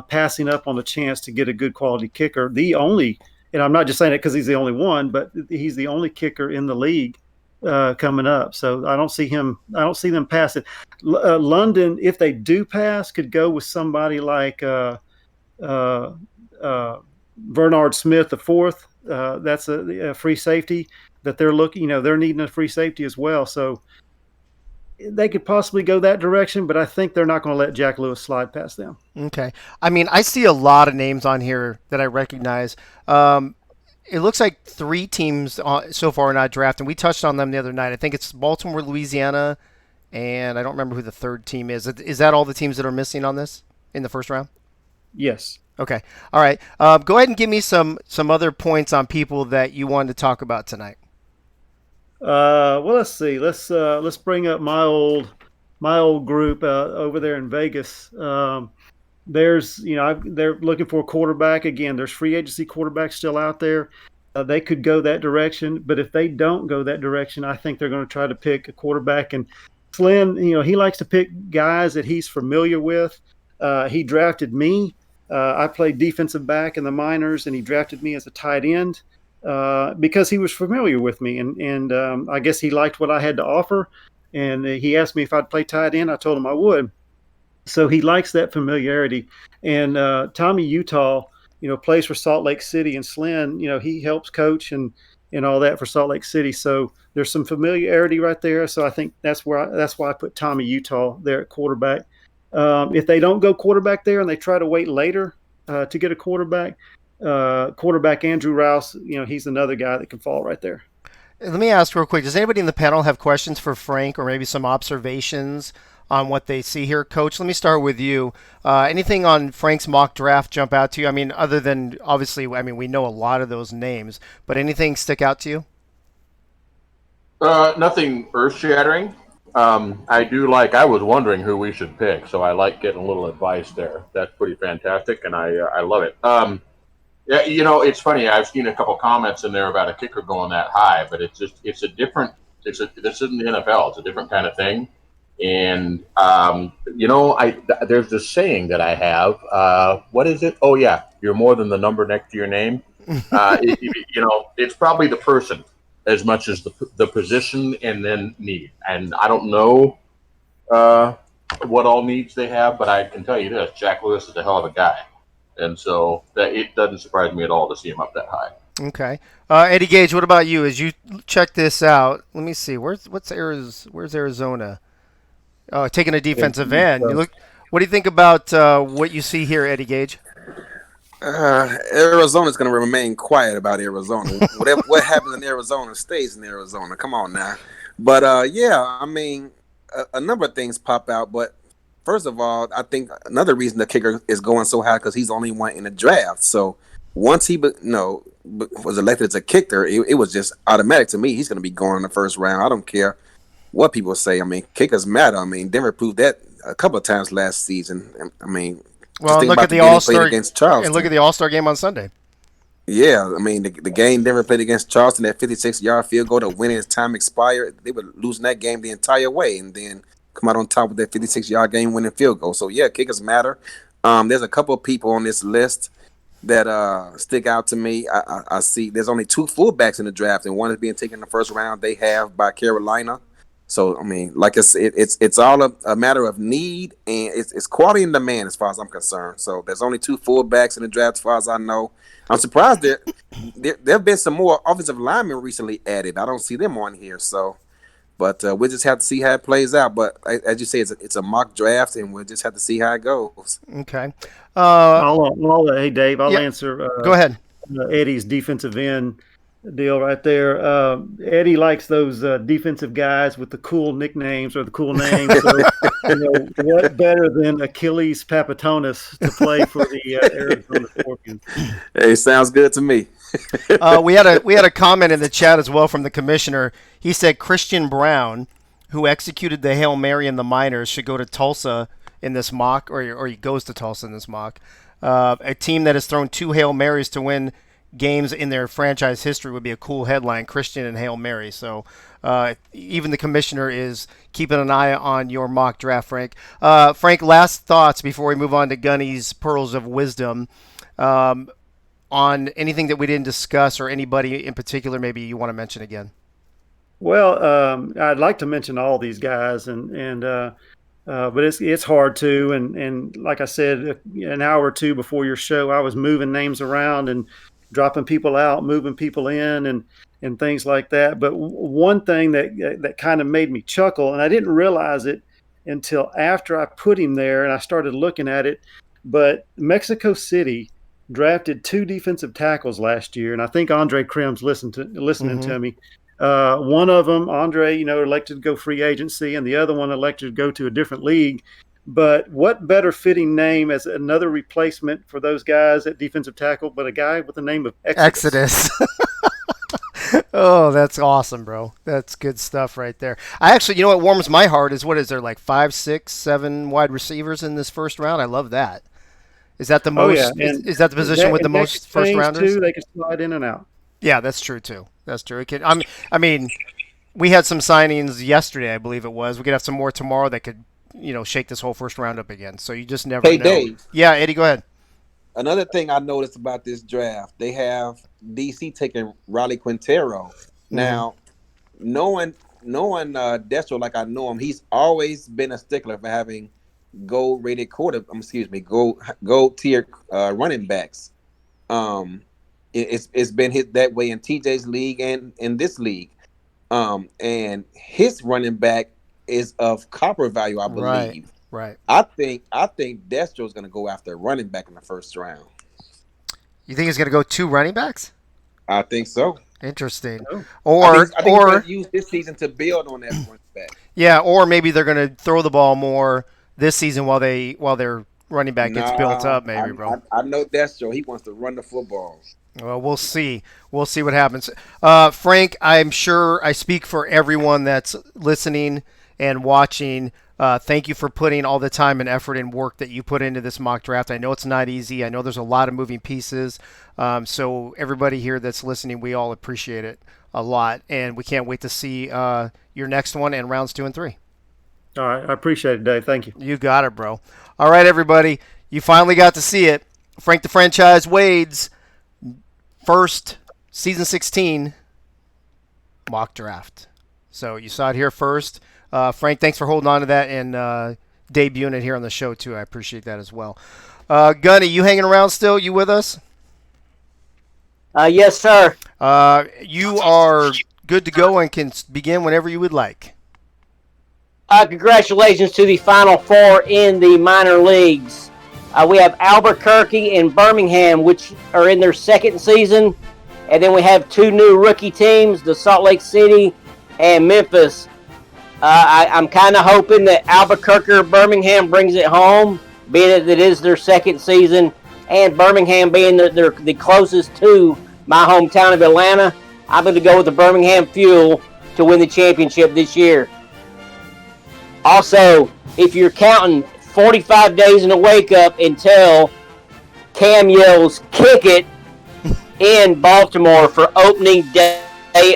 passing up on the chance to get a good quality kicker. And I'm not just saying it because he's the only one, but he's the only kicker in the league coming up. So I don't see them pass it. London, if they do pass, could go with somebody like uh, Bernard Smith the fourth. That's a free safety that they're looking. They're needing a free safety as well. So they could possibly go that direction, but I think they're not going to let Jack Lewis slide past them. Okay. I mean, I see a lot of names on here that I recognize. It looks like 3 teams so far are not drafting. We touched on them the other night. I think it's Baltimore, Louisiana, and I don't remember who the third team is. Is that all the teams that are missing on this in the first round? Yes. Okay. All right. Go ahead and give me some other points on people that you wanted to talk about tonight. Well, let's see. Let's bring up my old group over there in Vegas. There's they're looking for a quarterback again. There's free agency quarterbacks still out there. They could go that direction, but if they don't go that direction, I think they're going to try to pick a quarterback. And Flynn, he likes to pick guys that he's familiar with. He drafted me. I played defensive back in the minors, and he drafted me as a tight end because he was familiar with me, and I guess he liked what I had to offer. And he asked me if I'd play tight end. I told him I would. So he likes that familiarity. And Tommy Utah, plays for Salt Lake City, and Slyn, he helps coach and all that for Salt Lake City. So there's some familiarity right there. So I think that's why I put Tommy Utah there at quarterback. If they don't go quarterback there and they try to wait later to get a quarterback Andrew Rouse, he's another guy that can fall right there. Let me ask real quick, does anybody in the panel have questions for Frank or maybe some observations on what they see here? Coach, let me start with you. Anything on Frank's mock draft jump out to you? I mean, other than, obviously, we know a lot of those names, but anything stick out to you? Nothing earth-shattering. I was wondering who we should pick, so I like getting a little advice there. That's pretty fantastic, and I love it. Yeah, it's funny. I've seen a couple comments in there about a kicker going that high, but this isn't the NFL. It's a different kind of thing. And, there's this saying that I have. What is it? Oh, yeah. You're more than the number next to your name. It's probably the person as much as the position and then need. And I don't know what all needs they have, but I can tell you this. Jack Lewis is a hell of a guy. And so it doesn't surprise me at all to see him up that high. Okay. Eddie Gage, what about you? As you check this out, let me see. Where's Arizona? Taking a defensive end. What do you think about what you see here, Eddie Gage? Arizona's going to remain quiet about Arizona. What happens in Arizona stays in Arizona. Come on now. But, a number of things pop out. But first of all, I think another reason the kicker is going so high because he's the only one in the draft. So once he was elected as a kicker, it was just automatic to me. He's going to be going in the first round. I don't care what people say. Kickers matter. Denver proved that a couple of times last season. Look at the All-Star against Charleston. And look at the All-Star game on Sunday. Yeah, the game Denver played against Charleston, that 56-yard field goal to win as time expired, they were losing that game the entire way, and then come out on top with that 56-yard game-winning field goal. So, yeah, kickers matter. There's a couple of people on this list that stick out to me. I see there's only 2 fullbacks in the draft, and one is being taken in the first round. They have by Carolina. So, like I said, it's all a matter of need, and it's quality and demand as far as I'm concerned. So there's only 2 fullbacks in the draft as far as I know. I'm surprised there have been some more offensive linemen recently added. I don't see them on here. So, but we'll just have to see how it plays out. But as you say, it's a mock draft, and we'll just have to see how it goes. Okay. Hey, Dave, I'll answer. Go ahead. Eddie's defensive end deal right there. Eddie likes those defensive guys with the cool nicknames or the cool names. So, what better than Achilles Papatonis to play for the Arizona Scorpions? Hey, sounds good to me. We had a comment in the chat as well from the commissioner. He said Christian Brown, who executed the Hail Mary in the minors, should go to Tulsa in this mock, or he goes to Tulsa in this mock. A team that has thrown 2 Hail Marys to win games in their franchise history would be a cool headline, Christian and Hail Mary. So even the commissioner is keeping an eye on your mock draft, Frank. Frank, last thoughts before we move on to Gunny's Pearls of Wisdom on anything that we didn't discuss or anybody in particular maybe you want to mention again. Well, I'd like to mention all these guys, but it's hard to. And like I said, an hour or two before your show, I was moving names around and dropping people out, moving people in, and things like that. But one thing that kind of made me chuckle, and I didn't realize it until after I put him there, and I started looking at it. But Mexico City drafted two defensive tackles last year, and I think Andre Krim's listening to me. One of them, Andre, elected to go free agency, and the other one elected to go to a different league. But what better fitting name as another replacement for those guys at defensive tackle, but a guy with the name of Exodus. Oh, that's awesome, bro. That's good stuff right there. I actually, what warms my heart is, what is there, like 5, 6, 7 wide receivers in this first round? I love that. Is that the most? Oh, yeah. Is that the position with the most first rounders? Too, they can slide in and out. Yeah, that's true too. That's true. I mean, we had some signings yesterday, I believe it was. We could have some more tomorrow that could, shake this whole first round up again. So you just never know. Dave. Yeah, Eddie, go ahead. Another thing I noticed about this draft, they have DC taking Raleigh Quintero. Now, knowing Destro like I know him, he's always been a stickler for having gold tier running backs. It's been that way in TJ's league and in this league. And his running back is of copper value, I believe. Right. I think Destro's going to go after a running back in the first round. You think he's going to go 2 running backs? I think so. Interesting. I Or think he's going to use this season to build on that running back. Yeah, or maybe they're going to throw the ball more this season while their running back gets built up. Maybe, bro. I know Destro. He wants to run the football. Well, we'll see. We'll see what happens. Frank, I'm sure I speak for everyone that's listening and watching. Thank you for putting all the time and effort and work that you put into this mock draft. I know it's not easy. I know there's a lot of moving pieces. So everybody here that's listening, we all appreciate it a lot. And we can't wait to see your next one and rounds 2 and 3. All right. I appreciate it, Dave. Thank you. You got it, bro. All right, everybody. You finally got to see it. Frank the Franchise Wade's first season 16 mock draft. So you saw it here first. Frank, thanks for holding on to that and debuting it here on the show, too. I appreciate that as well. Gunny, you hanging around still? You with us? Yes, sir. You are good to go and can begin whenever you would like. Congratulations to the Final Four in the minor leagues. We have Albuquerque and Birmingham, which are in their second season. And then we have 2 new rookie teams, the Salt Lake City and Memphis. I'm kind of hoping that Albuquerque or Birmingham brings it home, being that it is their second season, and Birmingham being the closest to my hometown of Atlanta. I'm going to go with the Birmingham Fuel to win the championship this year. Also, if you're counting 45 days in a wake-up until Cam yells, "Kick it," in Baltimore for opening day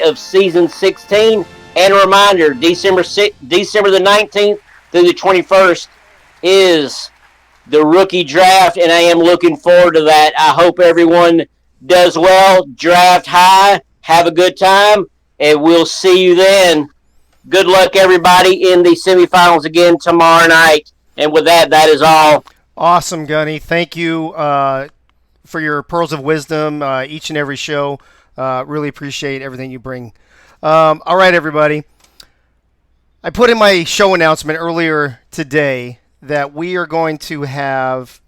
of season 16. And a reminder, December the 19th through the 21st is the rookie draft, and I am looking forward to that. I hope everyone does well, draft high, have a good time, and we'll see you then. Good luck, everybody, in the semifinals again tomorrow night. And with that, that is all. Awesome, Gunny. Thank you for your pearls of wisdom each and every show. Really appreciate everything you bring. All right, everybody. I put in my show announcement earlier today that we are going to have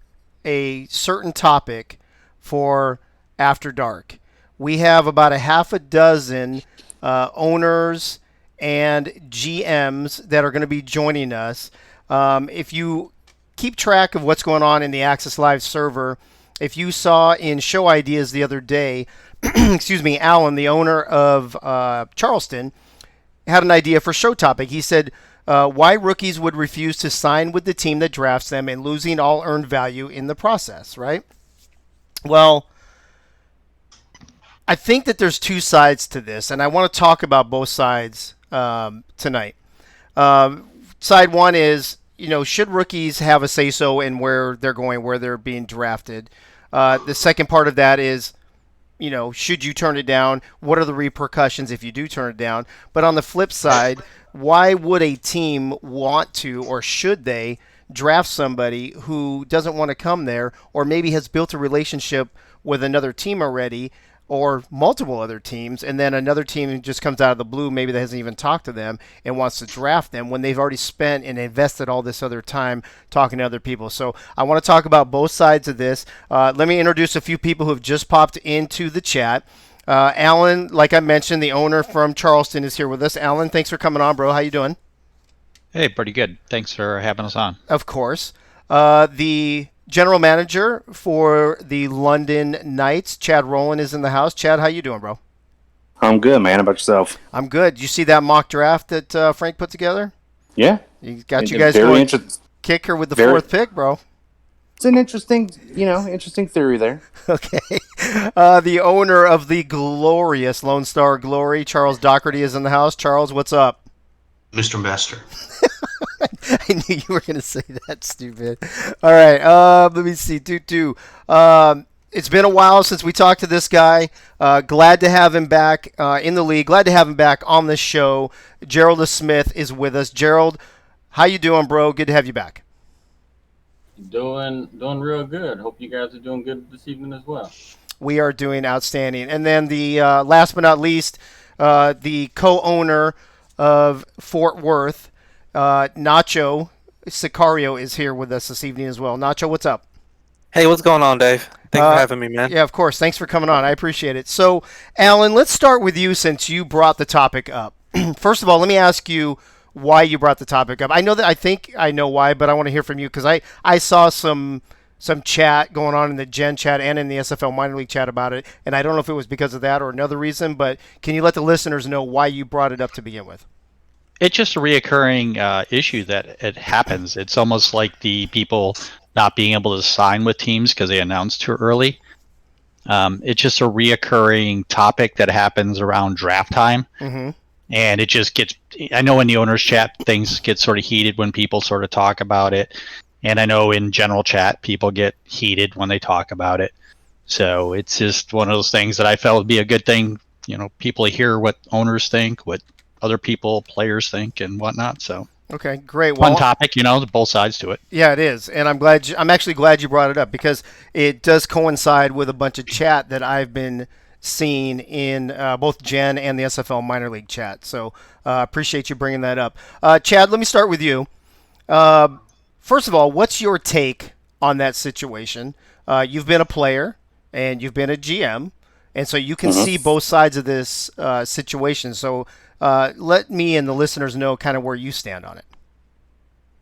a certain topic for After Dark. We have about a half a dozen owners and GMs that are going to be joining us. If you keep track of what's going on in the Access Live server, if you saw in show ideas the other day, excuse me, Alan, the owner of Charleston, had an idea for show topic. He said, why rookies would refuse to sign with the team that drafts them and losing all earned value in the process, right? Well, I think that there's 2 sides to this, and I want to talk about both sides tonight. Side one is, should rookies have a say-so in where they're going, where they're being drafted? The second part of that is, should you turn it down? What are the repercussions if you do turn it down? But on the flip side, why would a team want to, or should they, draft somebody who doesn't want to come there, or maybe has built a relationship with another team already, or multiple other teams, and then another team just comes out of the blue, maybe that hasn't even talked to them, and wants to draft them when they've already spent and invested all this other time talking to other people. So I want to talk about both sides of this. Let me introduce a few people who have just popped into the chat. Alan, like I mentioned, the owner from Charleston is here with us. Alan, thanks for coming on, bro. How you doing? Hey, pretty good. Thanks for having us on. Of course. The general manager for the London Knights, Chad Rowland, is in the house. Chad, how you doing, bro? I'm good, man. How about yourself? I'm good. You see that mock draft that Frank put together? Yeah. You got you guys going kicker with the fourth pick, bro. It's an interesting theory there. Okay. The owner of the glorious Lone Star Glory, Charles Doherty, is in the house. Charles, what's up? Mr. Master. I knew you were going to say that, stupid. All right, let me see. Tutu. It's been a while since we talked to this guy. Glad to have him back in the league. Glad to have him back on the show. Gerald Smith is with us. Gerald, how you doing, bro? Good to have you back. Doing real good. Hope you guys are doing good this evening as well. We are doing outstanding. And then the last but not least, the co-owner of Fort Worth, Nacho Sicario, is here with us this evening as well. Nacho, what's up? Hey, what's going on, Dave? Thanks for having me, man. Yeah, of course. Thanks for coming on. I appreciate it. So, Alan, let's start with you since you brought the topic up. First of all, let me ask you why you brought the topic up. I think I know why, but I want to hear from you because I saw some chat going on in the Gen chat and in the SFL minor league chat about it, and I don't know if it was because of that or another reason, but can you let the listeners know why you brought it up to begin with? It's just a reoccurring issue that it happens. It's almost like the people not being able to sign with teams because they announced too early. It's just a reoccurring topic that happens around draft time. Mm-hmm. And it just gets, I know in the owners chat, things get sort of heated when people sort of talk about it. And I know in general chat, people get heated when they talk about it. So it's just one of those things that I felt would be a good thing. People hear what owners think, what other people, players think and whatnot. So okay, great. Fun topic, both sides to it. Yeah, it is. And I'm actually glad you brought it up because it does coincide with a bunch of chat that I've been seeing in both Gen and the SFL minor league chat. So appreciate you bringing that up. Chad, let me start with you. First of all, what's your take on that situation? You've been a player and you've been a GM, and so you can see both sides of this situation. So let me and the listeners know kind of where you stand on it.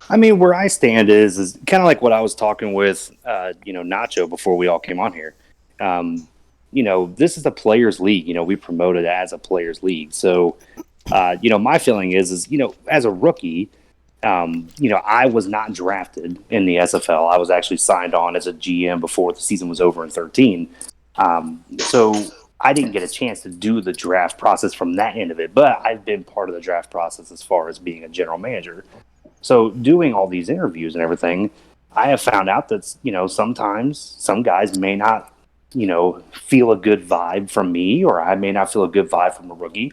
I mean, where I stand is kind of like what I was talking with, Nacho before we all came on here. This is a players' league. We promote it as a players' league. So, my feeling is as a rookie, I was not drafted in the SFL. I was actually signed on as a GM before the season was over in 2013. So I didn't get a chance to do the draft process from that end of it, but I've been part of the draft process as far as being a general manager. So doing all these interviews and everything, I have found out that, sometimes some guys may not, feel a good vibe from me, or I may not feel a good vibe from a rookie.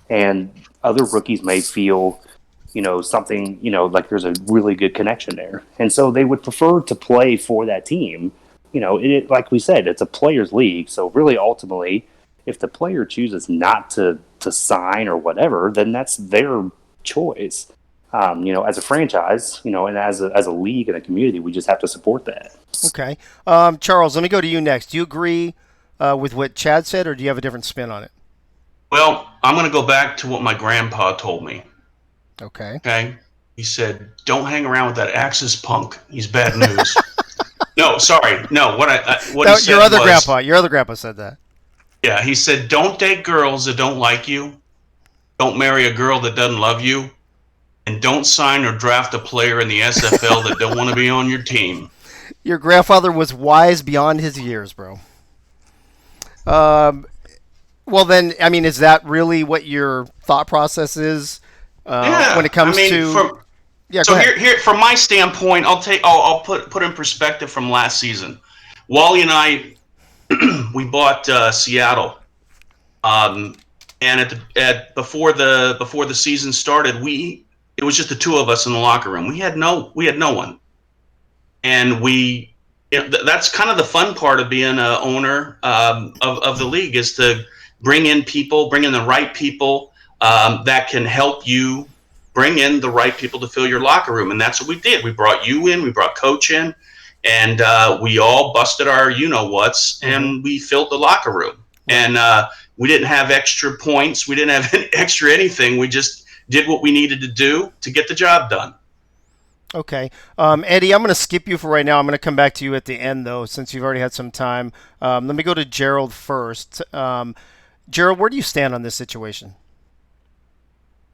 And other rookies may feel, something, like there's a really good connection there. And so they would prefer to play for that team. Like we said, it's a players' league. So really, ultimately, if the player chooses not to sign or whatever, then that's their choice. As a franchise, and as a league and a community, we just have to support that. Okay. Charles, let me go to you next. Do you agree with what Chad said, or do you have a different spin on it? Well, I'm going to go back to what my grandpa told me. Okay. He said, don't hang around with that Axis punk. He's bad news. No, sorry. No, what he said your other grandpa said that. Yeah, he said, don't date girls that don't like you. Don't marry a girl that doesn't love you. And don't sign or draft a player in the SFL that don't want to be on your team. Your grandfather was wise beyond his years, bro. Well, then, I mean, is that really what your thought process is when it comes to? So here, from my standpoint, I'll put in perspective from last season. Wally and I we bought Seattle, and before the season started, it was just the two of us in the locker room. We had no one, and that's kind of the fun part of being an owner of the league, is to bring in the right people that can help you bring in the right people to fill your locker room. And that's what we did. We brought you in, we brought Coach in, and we all busted our you-know-whats, and we filled the locker room. And we didn't have extra points. We didn't have extra anything. We just did what we needed to do to get the job done. Okay. Eddie, I'm going to skip you for right now. I'm going to come back to you at the end, though, since you've already had some time. Let me go to Gerald first. Gerald, where do you stand on this situation?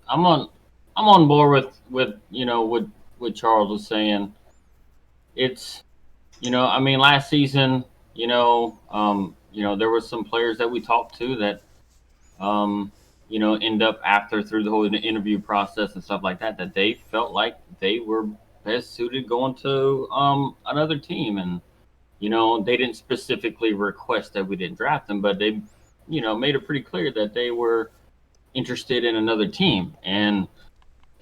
I'm on board with what Charles was saying. It's I mean, last season, there were some players that we talked to that end up through the whole interview process and stuff like that they felt like they were best suited going to another team, and they didn't specifically request that we didn't draft them, but they made it pretty clear that they were interested in another team. And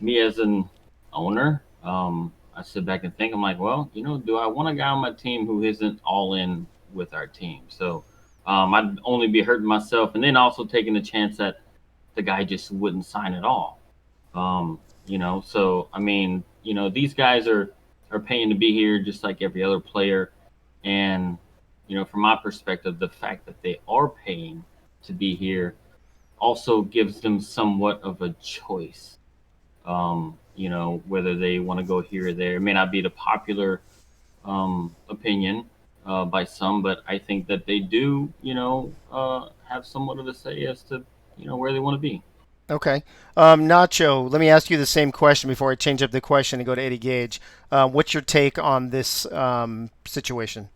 me as an owner, I sit back and think, I'm like, well, do I want a guy on my team who isn't all in with our team? So I'd only be hurting myself, and then also taking the chance that the guy just wouldn't sign at all. So I mean, these guys are paying to be here just like every other player. And, from my perspective, the fact that they are paying to be here also gives them somewhat of a choice. Whether they want to go here or there. It may not be the popular opinion by some, but I think that they do, have somewhat of a say as to, where they want to be. Okay. Nacho, let me ask you the same question before I change up the question and go to Eddie Gage. What's your take on this situation?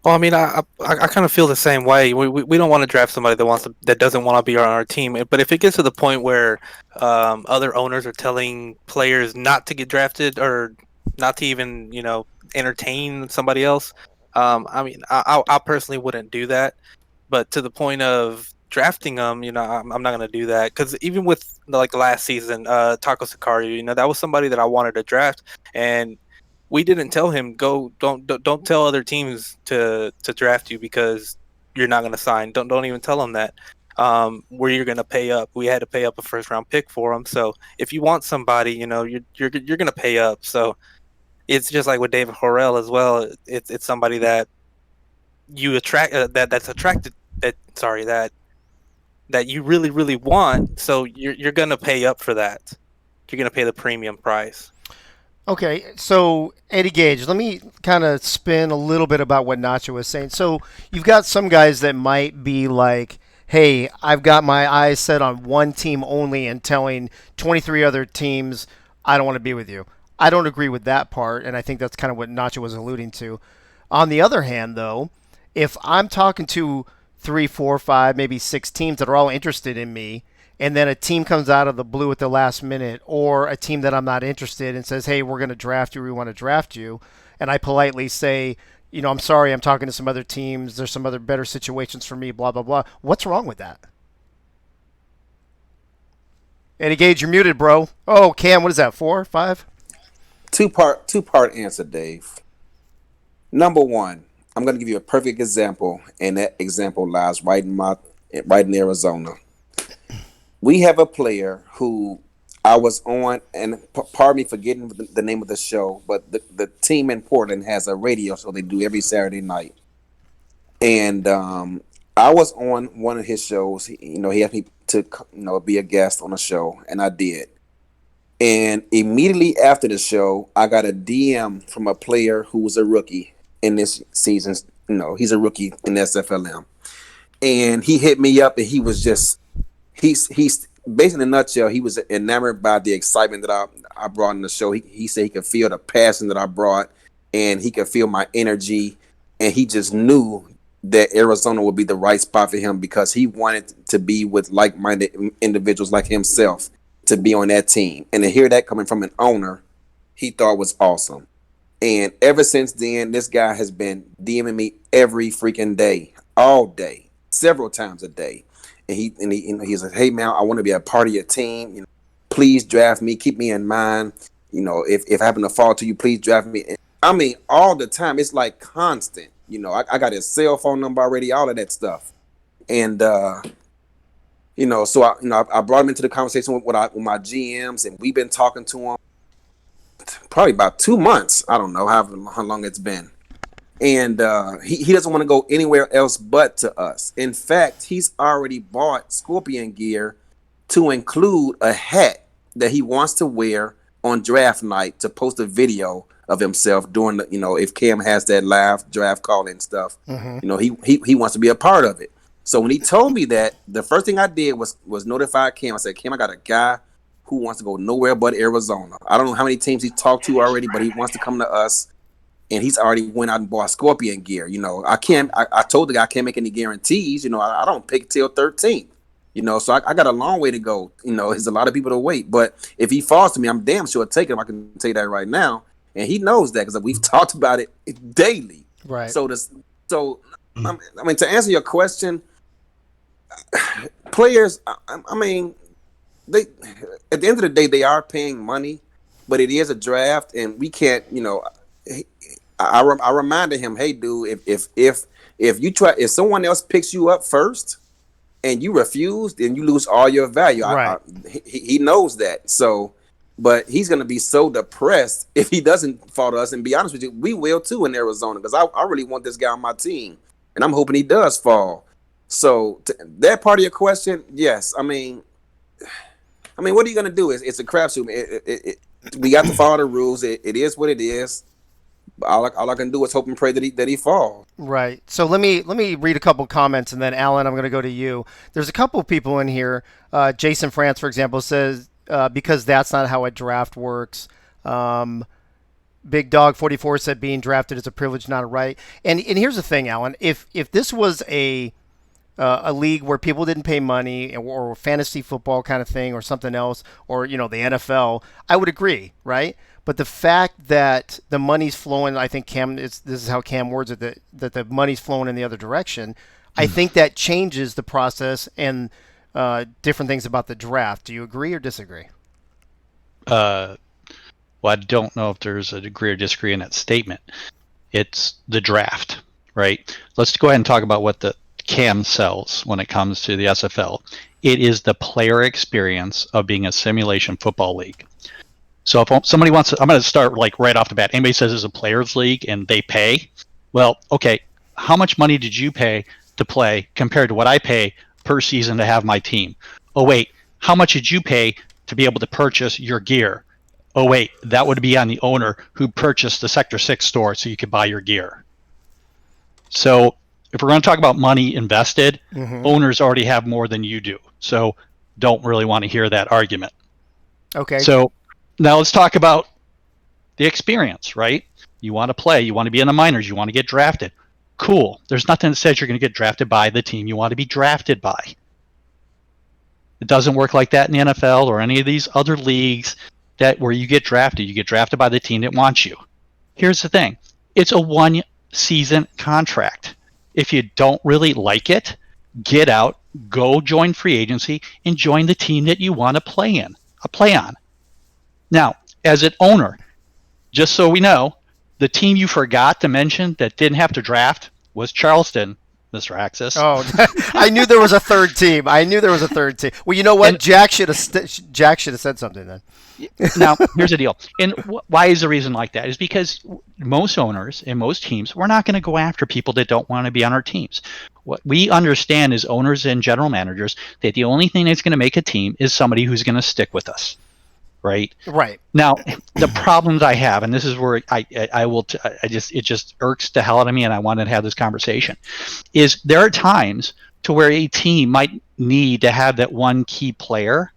Well, I mean, I kind of feel the same way. We don't want to draft somebody that doesn't want to be on our team. But if it gets to the point where other owners are telling players not to get drafted or not to even entertain somebody else, I mean, I personally wouldn't do that. But to the point of drafting them, I'm not going to do that, because even with like last season, Taco Sicario, that was somebody that I wanted to draft, and we didn't tell him don't tell other teams to draft you because you're not going to sign. Don't even tell them that. Where you're going to pay up. We had to pay up a first round pick for him. So if you want somebody, you're going to pay up. So it's just like with David Horrell as well. It's somebody that you attract that's attracted that you really, really want. So you're going to pay up for that. You're going to pay the premium price. Okay, so Eddie Gage, let me kind of spin a little bit about what Nacho was saying. So you've got some guys that might be like, hey, I've got my eyes set on one team only and telling 23 other teams, I don't want to be with you. I don't agree with that part, and I think that's kind of what Nacho was alluding to. On the other hand, though, if I'm talking to 3, 4, 5, maybe 6 teams that are all interested in me, and then a team comes out of the blue at the last minute, or a team that I'm not interested in and says, hey, we're going to draft you, we want to draft you, and I politely say, I'm sorry, I'm talking to some other teams, there's some other better situations for me, blah, blah, blah. What's wrong with that? Eddie Gage, you're muted, bro. Oh, Cam, what is that, 4, 5? Two-part answer, Dave. Number one, I'm going to give you a perfect example, and that example lies right in Arizona. We have a player who I was on, and pardon me for getting the name of the show, but the team in Portland has a radio show they do every Saturday night. And I was on one of his shows. He asked me to be a guest on a show, and I did. And immediately after the show, I got a DM from a player who was a rookie in this season. He's a rookie in SFLm. And he hit me up, and he was just... He's basically, in a nutshell, he was enamored by the excitement that I brought in the show. He said he could feel the passion that I brought, and he could feel my energy, and he just knew that Arizona would be the right spot for him because he wanted to be with like-minded individuals like himself to be on that team. And to hear that coming from an owner, he thought was awesome. And ever since then, this guy has been DMing me every freaking day. all day, several times a day. And he's like, hey man, I want to be a part of your team. Please draft me, keep me in mind. If I happen to fall to you, please draft me. I mean, all the time. It's like constant. I got his cell phone number already, all of that stuff. And so I brought him into the conversation with my GMs, and we've been talking to him probably about 2 months. I don't know how long it's been. And he doesn't want to go anywhere else but to us. In fact, he's already bought Scorpion gear to include a hat that he wants to wear on draft night to post a video of himself during if Cam has that live draft call-in stuff. He wants to be a part of it. So when he told me that, the first thing I did was notify Cam. I said, Cam, I got a guy who wants to go nowhere but Arizona. I don't know how many teams he's talked to already, but he wants to come to us. And he's already went out and bought Scorpion gear. I told the guy I can't make any guarantees. I don't pick till 13th. So I got a long way to go. There's a lot of people to wait. But if he falls to me, I'm damn sure take him. I can tell you that right now. And he knows that because we've talked about it daily. Right. So I mean, to answer your question, players, I mean, they at the end of the day, they are paying money, but it is a draft, and we can't, I reminded him, hey, dude, if someone else picks you up first and you refuse, then you lose all your value. Right. He knows that. So, but he's going to be so depressed if he doesn't fall to us. And be honest with you, we will too in Arizona, because I really want this guy on my team, and I'm hoping he does fall. So that part of your question, yes. I mean, what are you going to do? It's a crapshoot. We got to follow the rules. It is what it is. All I can do is hope and pray that he falls. Right. So let me read a couple comments, and then Alan, I'm going to go to you. There's a couple of people in here. Jason France, for example, says because that's not how a draft works. Big Dog 44 said being drafted is a privilege, not a right. And here's the thing, Alan. If this was a league where people didn't pay money, or fantasy football kind of thing, or something else, or the NFL, I would agree, right? But the fact that the money's flowing, I think this is how Cam words it, that the money's flowing in the other direction, I think that changes the process and different things about the draft. Do you agree or disagree? Well, I don't know if there's a degree or disagree in that statement. It's the draft, right? Let's go ahead and talk about what the Cam sells when it comes to the SFL. It is the player experience of being a simulation football league. So if somebody wants to, I'm going to start like right off the bat. Anybody says it's a players league and they pay, well, okay, how much money did you pay to play compared to what I pay per season to have my team? Oh wait, how much did you pay to be able to purchase your gear? Oh wait, that would be on the owner who purchased the Sector 6 store so you could buy your gear. So if we're going to talk about money invested, owners already have more than you do. So don't really want to hear that argument. Okay. So now let's talk about the experience, right? You want to play, you want to be in the minors, you want to get drafted. Cool. There's nothing that says you're going to get drafted by the team you want to be drafted by. It doesn't work like that in the NFL or any of these other leagues where you get drafted by the team that wants you. Here's the thing. It's a 1-season contract. If you don't really like it, get out, go join free agency, and join the team that you want to play on. Now, as an owner, just so we know, the team you forgot to mention that didn't have to draft was Charleston, Mr. Axis. Oh, I knew there was a third team. Well, you know what? Jack should have said something then. Now, here's the deal. And why is the reason like that? Is because most owners and most teams, we're not going to go after people that don't want to be on our teams. What we understand as owners and general managers, that the only thing that's going to make a team is somebody who's going to stick with us. Right. Now, the problems I have, and this is where it just irks the hell out of me, and I wanted to have this conversation, is there are times to where a team might need to have that one key player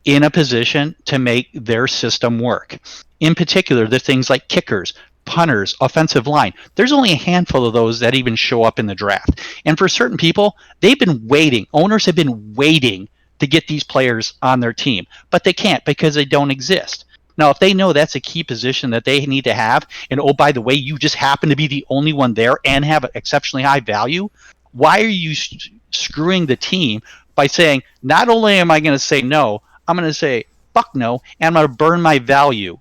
in a position to make their system work. In particular, the things like kickers, punters, offensive line. There's only a handful of those that even show up in the draft. And for certain people, they've been waiting. Owners have been waiting to get these players on their team, but they can't because they don't exist. Now, if they know that's a key position that they need to have, and oh, by the way, you just happen to be the only one there and have exceptionally high value, why are you screwing the team by saying, not only am I going to say no, I'm going to say fuck no, and I'm going to burn my value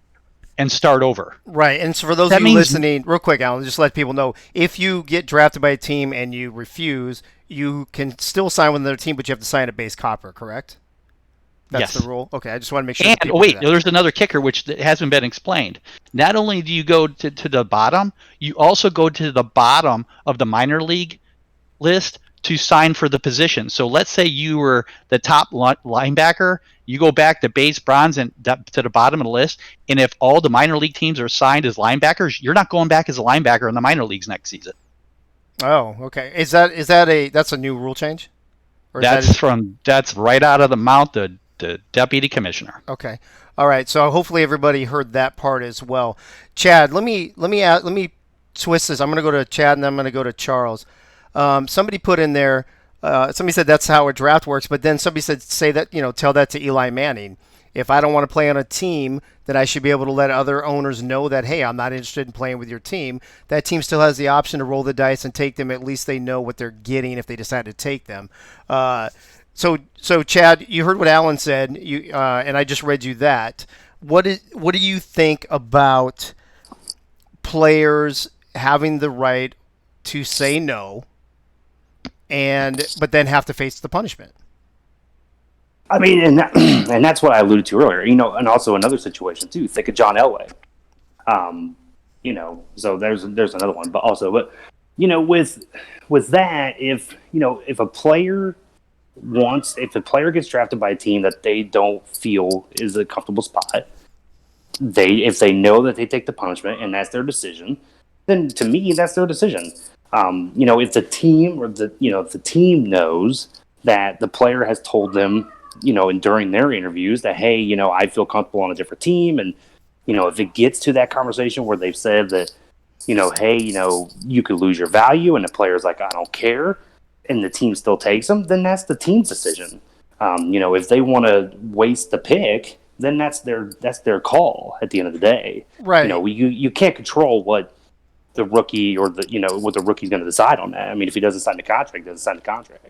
and start over. Right. And so for those of you listening, real quick, Alan, just let people know, if you get drafted by a team and you refuse, you can still sign with another team, but you have to sign a base copper, correct? That's the rule. Okay, I just want to make sure. And wait, there's another kicker which hasn't been explained. Not only do you go to the bottom, you also go to the bottom of the minor league list to sign for the position. So let's say you were the top linebacker, you go back to base, bronze, and to the bottom of the list. And if all the minor league teams are signed as linebackers, you're not going back as a linebacker in the minor leagues next season. Oh, okay. Is that's a new rule change? Or that's right out of the mouth of the deputy commissioner. Okay. All right. So hopefully everybody heard that part as well. Chad, let me twist this. I'm going to go to Chad and then I'm going to go to Charles. Somebody put in there. Somebody said that's how a draft works, but then somebody said tell that to Eli Manning. If I don't want to play on a team, then I should be able to let other owners know that, hey, I'm not interested in playing with your team. That team still has the option to roll the dice and take them. At least they know what they're getting if they decide to take them. So Chad, you heard what Alan said, and I just read you that. What do you think about players having the right to say no, but then have to face the punishment? I mean, and that's what I alluded to earlier. And also another situation too. Think of John Elway. So there's another one, but with that, if a player gets drafted by a team that they don't feel is a comfortable spot, if they know that they take the punishment and that's their decision, then to me that's their decision. If the team knows that the player has told them, and during their interviews that, hey, I feel comfortable on a different team, and if it gets to that conversation where they've said that, hey, you could lose your value, and the player's like, I don't care, and the team still takes them, then that's the team's decision. If they want to waste the pick, then that's their call at the end of the day. Right. You can't control what the rookie or what the rookie's going to decide on that. I mean, if he doesn't sign the contract, he doesn't sign the contract.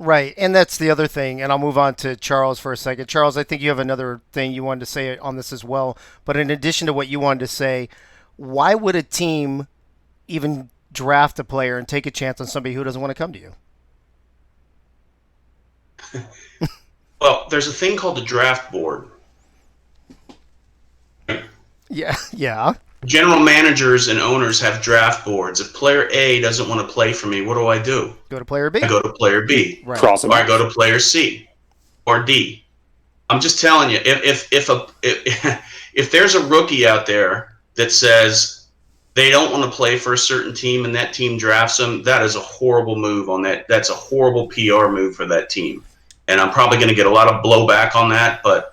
Right, and that's the other thing, and I'll move on to Charles for a second. Charles, I think you have another thing you wanted to say on this as well, but in addition to what you wanted to say, why would a team even draft a player and take a chance on somebody who doesn't want to come to you? Well, there's a thing called the draft board. Yeah. General managers and owners have draft boards. If player A doesn't want to play for me, what do I do? Go to player B. I go to player B. Right. Or I go to player C or D. I'm just telling you, if there's a rookie out there that says they don't want to play for a certain team and that team drafts them, that is a horrible move on that. That's a horrible PR move for that team. And I'm probably going to get a lot of blowback on that, but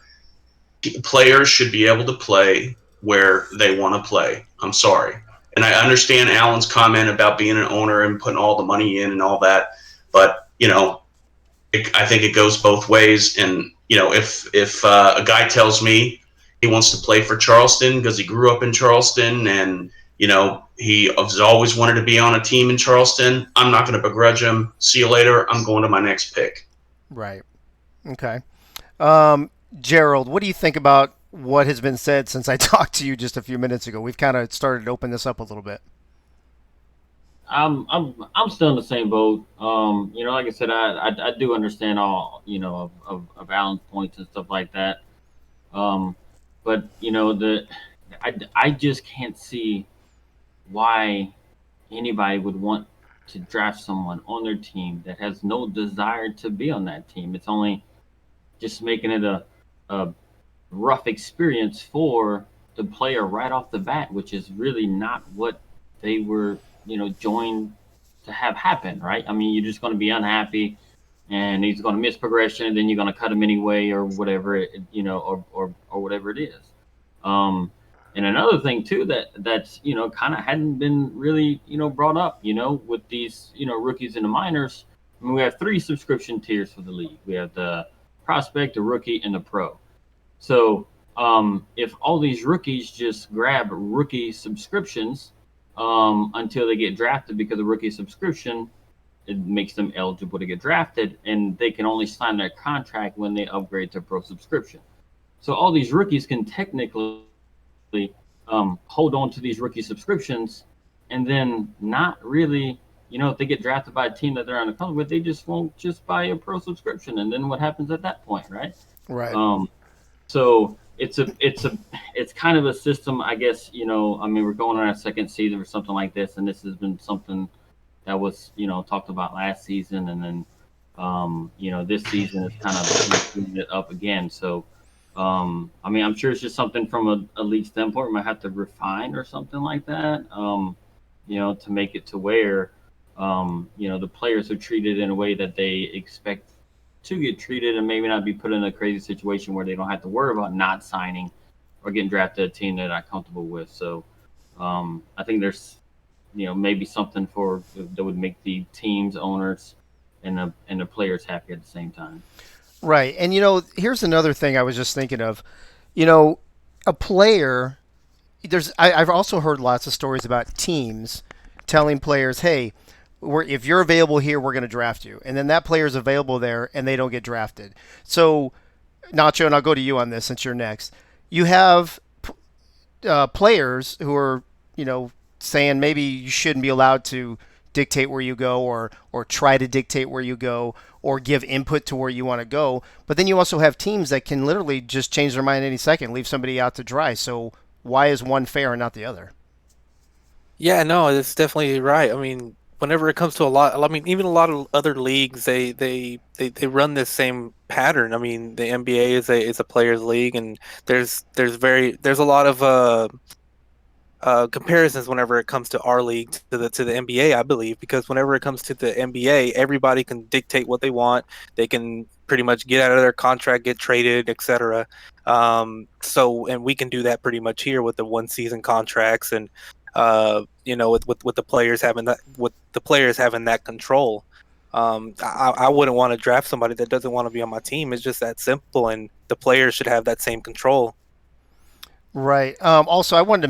players should be able to play where they want to play. I'm sorry. And I understand Alan's comment about being an owner and putting all the money in and all that, but I think it goes both ways. And if a guy tells me he wants to play for Charleston because he grew up in Charleston and he has always wanted to be on a team in Charleston, I'm not going to begrudge him. See you later. I'm going to my next pick. Right. Okay. Gerald, what do you think about what has been said since I talked to you just a few minutes ago? We've kind of started to open this up a little bit. I'm still in the same boat. Like I said, I do understand all of Alan's points and stuff like that. But I just can't see why anybody would want to draft someone on their team that has no desire to be on that team. It's only just making it a rough experience for the player right off the bat, which is really not what they were, joined to have happen, right? I mean, you're just going to be unhappy and he's going to miss progression and then you're going to cut him anyway or whatever, or whatever it is. And another thing too that's kind of hadn't been really brought up with these rookies and the minors. I mean, we have 3 subscription tiers for the league. We have the prospect, the rookie, and the pro. So if all these rookies just grab rookie subscriptions until they get drafted, because of rookie subscription, it makes them eligible to get drafted, and they can only sign their contract when they upgrade to pro subscription. So all these rookies can technically hold on to these rookie subscriptions, and then not really, if they get drafted by a team that they're uncomfortable with, they just won't just buy a pro subscription. And then what happens at that point, right? Right. So it's kind of a system, I guess. I mean, we're going on our second season or something like this, and this has been something that was talked about last season, and then this season is kind of bringing it up again. So I mean, I'm sure it's just something from a league standpoint we might have to refine or something like that, to make it to where the players are treated in a way that they expect to get treated, and maybe not be put in a crazy situation where they don't have to worry about not signing or getting drafted to a team they're not comfortable with. So I think there's maybe something that would make the teams, owners, and the players happy at the same time. Right. And here's another thing I was just thinking of. A player, I've also heard lots of stories about teams telling players, "Hey, if you're available here, we're going to draft you." And then that player's available there and they don't get drafted. So, Nacho, and I'll go to you on this since you're next. You have players who are, saying maybe you shouldn't be allowed to dictate where you go, or try to dictate where you go, or give input to where you want to go. But then you also have teams that can literally just change their mind any second, leave somebody out to dry. So why is one fair and not the other? Yeah, no, it's definitely right. I mean, whenever it comes to even a lot of other leagues, they run this same pattern. I mean, the NBA is a players' league, and there's a lot of comparisons whenever it comes to our league to the NBA, I believe, because whenever it comes to the NBA, everybody can dictate what they want. They can pretty much get out of their contract, get traded, etc. And we can do that pretty much here with the 1-season contracts, and with the players having that control. I wouldn't want to draft somebody that doesn't want to be on my team. It's just that simple, and the players should have that same control. Right. Also, I meant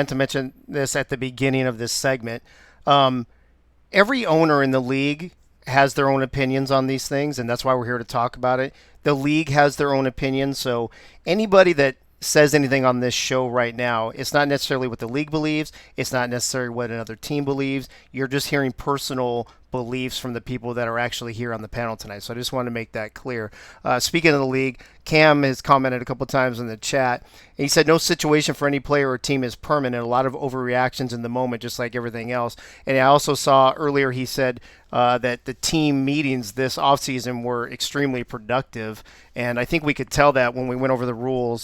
to mention this at the beginning of this segment. Every owner in the league has their own opinions on these things, and that's why we're here to talk about it. The league has their own opinions, so anybody that says anything on this show right now, it's not necessarily what the league believes. It's not necessarily what another team believes. You're just hearing personal beliefs from the people that are actually here on the panel tonight. So I just wanted to make that clear. Speaking of the league, Cam has commented a couple times in the chat. And he said no situation for any player or team is permanent. A lot of overreactions in the moment, just like everything else. And I also saw earlier he said that the team meetings this offseason were extremely productive. And I think we could tell that when we went over the rule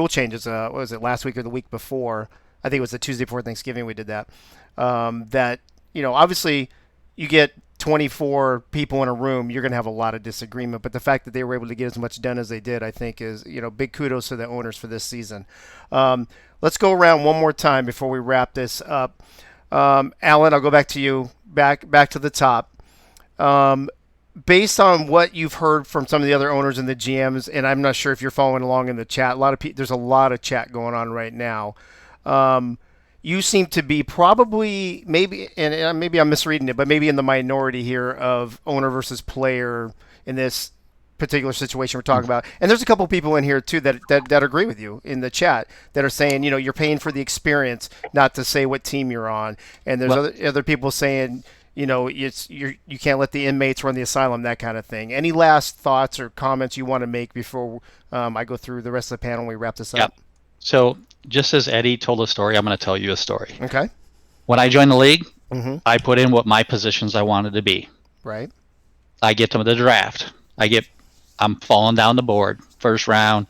changes. What was it, last week or the week before? I think it was the Tuesday before Thanksgiving we did that. That, obviously you get 24 people in a room, you're going to have a lot of disagreement. But the fact that they were able to get as much done as they did, I think is, big kudos to the owners for this season. Let's go around one more time before we wrap this up. Alan, I'll go back to you, back to the top. Based on what you've heard from some of the other owners and the GMs, and I'm not sure if you're following along in the chat, there's a lot of chat going on right now. You seem to be probably, maybe I'm misreading it, but maybe in the minority here of owner versus player in this particular situation we're talking about. And there's a couple people in here too that agree with you in the chat that are saying, you're paying for the experience, not to say what team you're on. And there's other people saying, you can't let the inmates run the asylum, that kind of thing. Any last thoughts or comments you want to make before I go through the rest of the panel and we wrap this up? So just as Eddie told a story, I'm going to tell you a story. Okay. When I joined the league, I put in what my positions I wanted to be. Right. I get to the draft. I'm falling down the board, first round.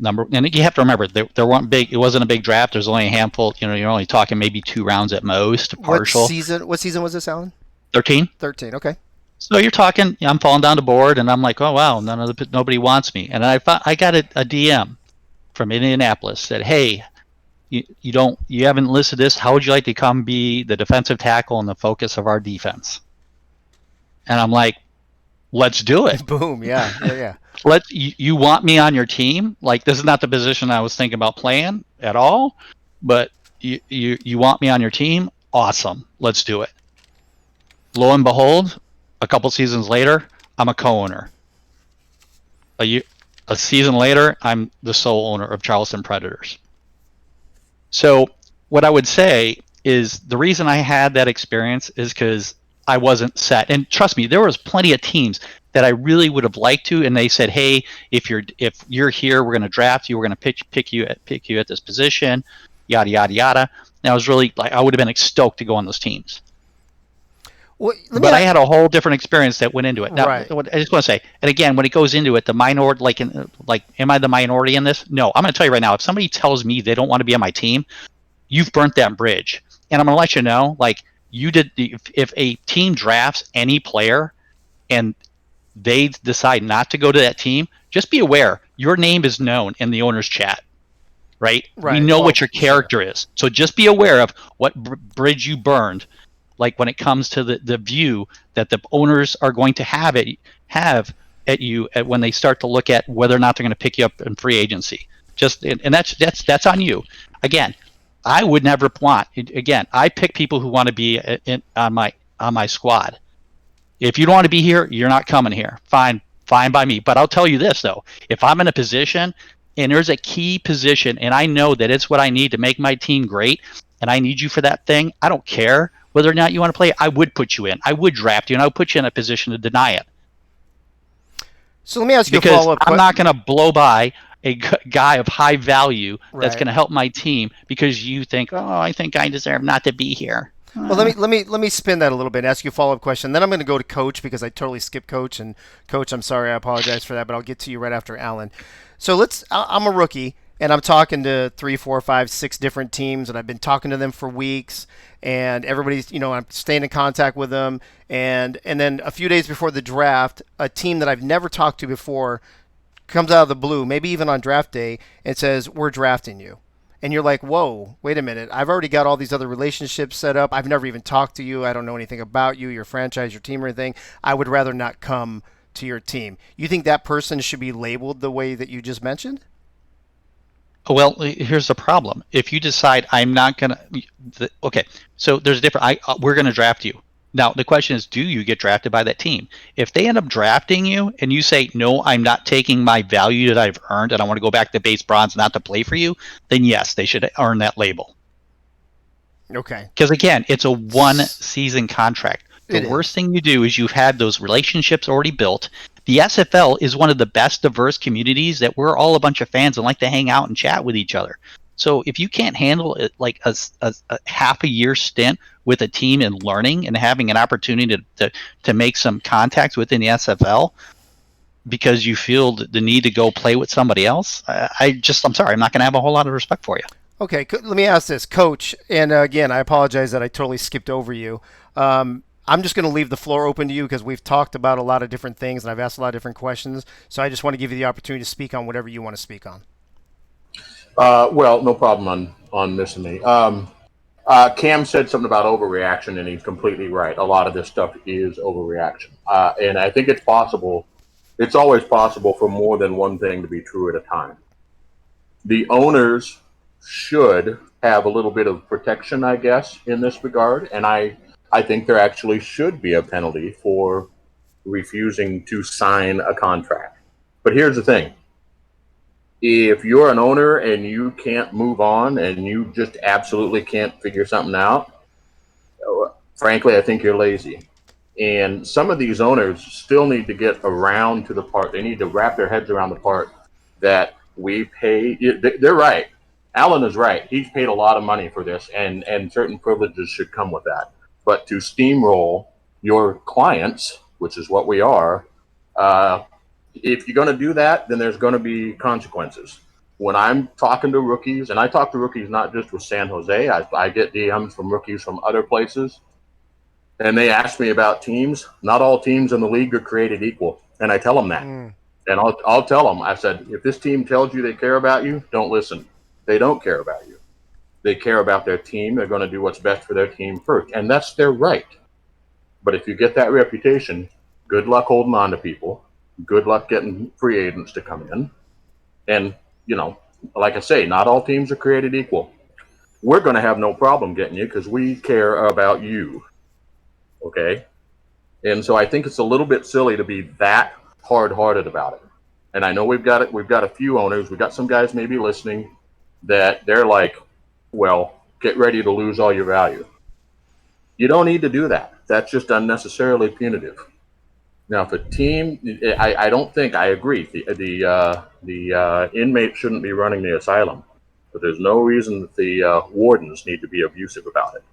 And you have to remember, there weren't big. It wasn't a big draft. There's only a handful. You're only talking maybe 2 rounds at most. Partial. What season was this, Alan? 13. 13. Okay. So you're talking. I'm falling down the board, and I'm like, oh wow, nobody wants me. And I got a DM from Indianapolis said, hey, you haven't listed this. How would you like to come be the defensive tackle and the focus of our defense? And I'm like, let's do it. Boom. Yeah. You want me on your team? Like, this is not the position I was thinking about playing at all, but you want me on your team? Awesome. Let's do it. Lo and behold, a couple seasons later, I'm a co-owner. A season later, I'm the sole owner of Charleston Predators. So what I would say is the reason I had that experience is because I wasn't set. And trust me, there was plenty of teams that I really would have liked to, and they said, "Hey, if you're here, we're going to draft you. We're going to pick you at this position, yada yada yada." And I was really like, I would have been stoked to go on those teams. Well, but I had a whole different experience that went into it. Now, Right. I just want to say, and again, when it goes into it, the minority, am I the minority in this? No, I'm going to tell you right now. If somebody tells me they don't want to be on my team, you've burnt that bridge, and I'm going to let you know, like you did. If a team drafts any player, and they decide not to go to that team, just be aware your name is known in the owner's chat. Right? We know what your character is, so just be aware of what bridge you burned. Like when it comes to the view that the owners are going to have at you when they start to look at whether or not they're going to pick you up in free agency. And that's on you. Again, I would never want. Again, I pick people who want to be on my squad. If you don't want to be here, you're not coming here. Fine by me. But I'll tell you this though: if I'm in a position and there's a key position, and I know that it's what I need to make my team great, and I need you for that thing, I don't care whether or not you want to play. I would put you in. I would draft you, and I would put you in a position to deny it. So let me ask you because a follow-up I'm not going to blow by a guy of high value that's Right. going to help my team because you think, oh, I think I deserve not to be here. Well, let me spin that a little bit and ask you a follow-up question. Then I'm going to go to Coach because I totally skipped Coach. And Coach, I'm sorry, I apologize for that, but I'll get to you right after Alan. So I'm a rookie, and I'm talking to 3, 4, 5, 6 different teams, and I've been talking to them for weeks, and everybody's, I'm staying in contact with them. And then a few days before the draft, a team that I've never talked to before comes out of the blue, maybe even on draft day, and says, "We're drafting you." And you're like, whoa, wait a minute. I've already got all these other relationships set up. I've never even talked to you. I don't know anything about you, your franchise, your team, or anything. I would rather not come to your team. You think that person should be labeled the way that you just mentioned? Well, here's the problem. If you decide I'm not going to, okay, so there's a different, we're going to draft you. Now, the question is, do you get drafted by that team? If they end up drafting you and you say, no, I'm not taking my value that I've earned and I want to go back to base bronze not to play for you, then yes, they should earn that label. Okay. Because again, it's a one-season contract. The worst thing you do is you've had those relationships already built. The SFL is one of the best diverse communities that we're all a bunch of fans and like to hang out and chat with each other. So if you can't handle it, like a half a year stint with a team and learning and having an opportunity to make some contacts within the SFL because you feel the need to go play with somebody else, I'm sorry, I'm not going to have a whole lot of respect for you. Okay, let me ask this, Coach. And again, I apologize that I totally skipped over you. I'm just going to leave the floor open to you because we've talked about a lot of different things and I've asked a lot of different questions. So I just want to give you the opportunity to speak on whatever you want to speak on. Well, no problem on missing me. Cam said something about overreaction, and he's completely right. A lot of this stuff is overreaction. And I think it's possible, it's always possible for more than one thing to be true at a time. The owners should have a little bit of protection, I guess, in this regard. And I think there actually should be a penalty for refusing to sign a contract. But here's the thing. If you're an owner and you can't move on and you just absolutely can't figure something out, frankly, I think you're lazy. And some of these owners still need to get around to the part, they need to wrap their heads around the part that we pay. They're right. Alan is right. He's paid a lot of money for this, and certain privileges should come with that. But to steamroll your clients, which is what we are, if you're going to do that, then there's going to be consequences. When I'm talking to rookies, and I talk to rookies not just with San Jose, I get DMs from rookies from other places, and they ask me about teams. Not all teams in the league are created equal, and I tell them that. And I'll tell them, I said, if this team tells you they care about you, don't listen. They don't care about you. They care about their team. They're going to do what's best for their team first, and that's their right. But if you get that reputation, Good luck holding on to people. Good luck getting free agents to come in. And, like I say, not all teams are created equal. We're going to have no problem getting you because we care about you. Okay? And so I think it's a little bit silly to be that hard-hearted about it. And I know we've got a few owners, we've got some guys maybe listening that they're like, well, get ready to lose all your value. You don't need to do that. That's just unnecessarily punitive. Now, if a team, I don't think, I agree, the inmate shouldn't be running the asylum, but there's no reason that the wardens need to be abusive about it.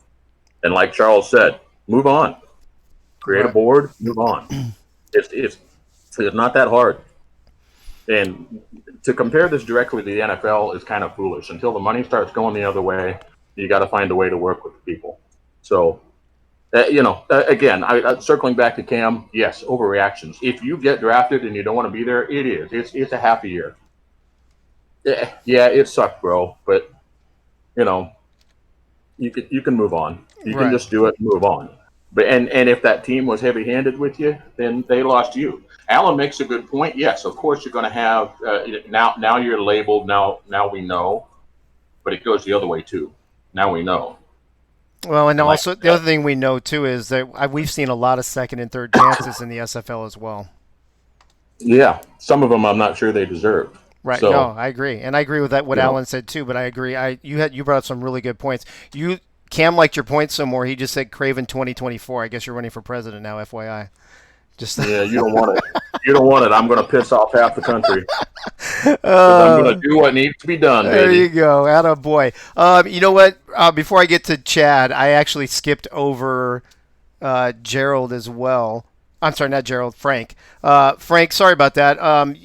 And like Charles said, move on. Create a board, move on. It's not that hard. And to compare this directly to the NFL is kind of foolish. Until the money starts going the other way, you got to find a way to work with people. So, again, circling back to Cam, yes, overreactions. If you get drafted and you don't want to be there, it is. It's a half a year. Yeah, it sucked, bro. But you can move on. You can just do it and move on. But and if that team was heavy-handed with you, then they lost you. Alan makes a good point. Yes, of course you're going to have now you're labeled. Now we know, but it goes the other way too. Now we know. Well, and also the other thing we know too is that we've seen a lot of second and third chances in the SFL as well. Yeah, some of them I'm not sure they deserve. Right. So, no, I agree, and I agree with that what Alan said too. But I agree. You brought up some really good points. Cam liked your points some more. He just said Craven 2024. I guess you're running for president now, FYI. Yeah, you don't want it. You don't want it. I'm going to piss off half the country. I'm going to do what needs to be done, baby. There you go. Atta boy. You know what? Before I get to Chad, I actually skipped over Gerald as well. I'm sorry, not Gerald. Frank. Frank, sorry about that.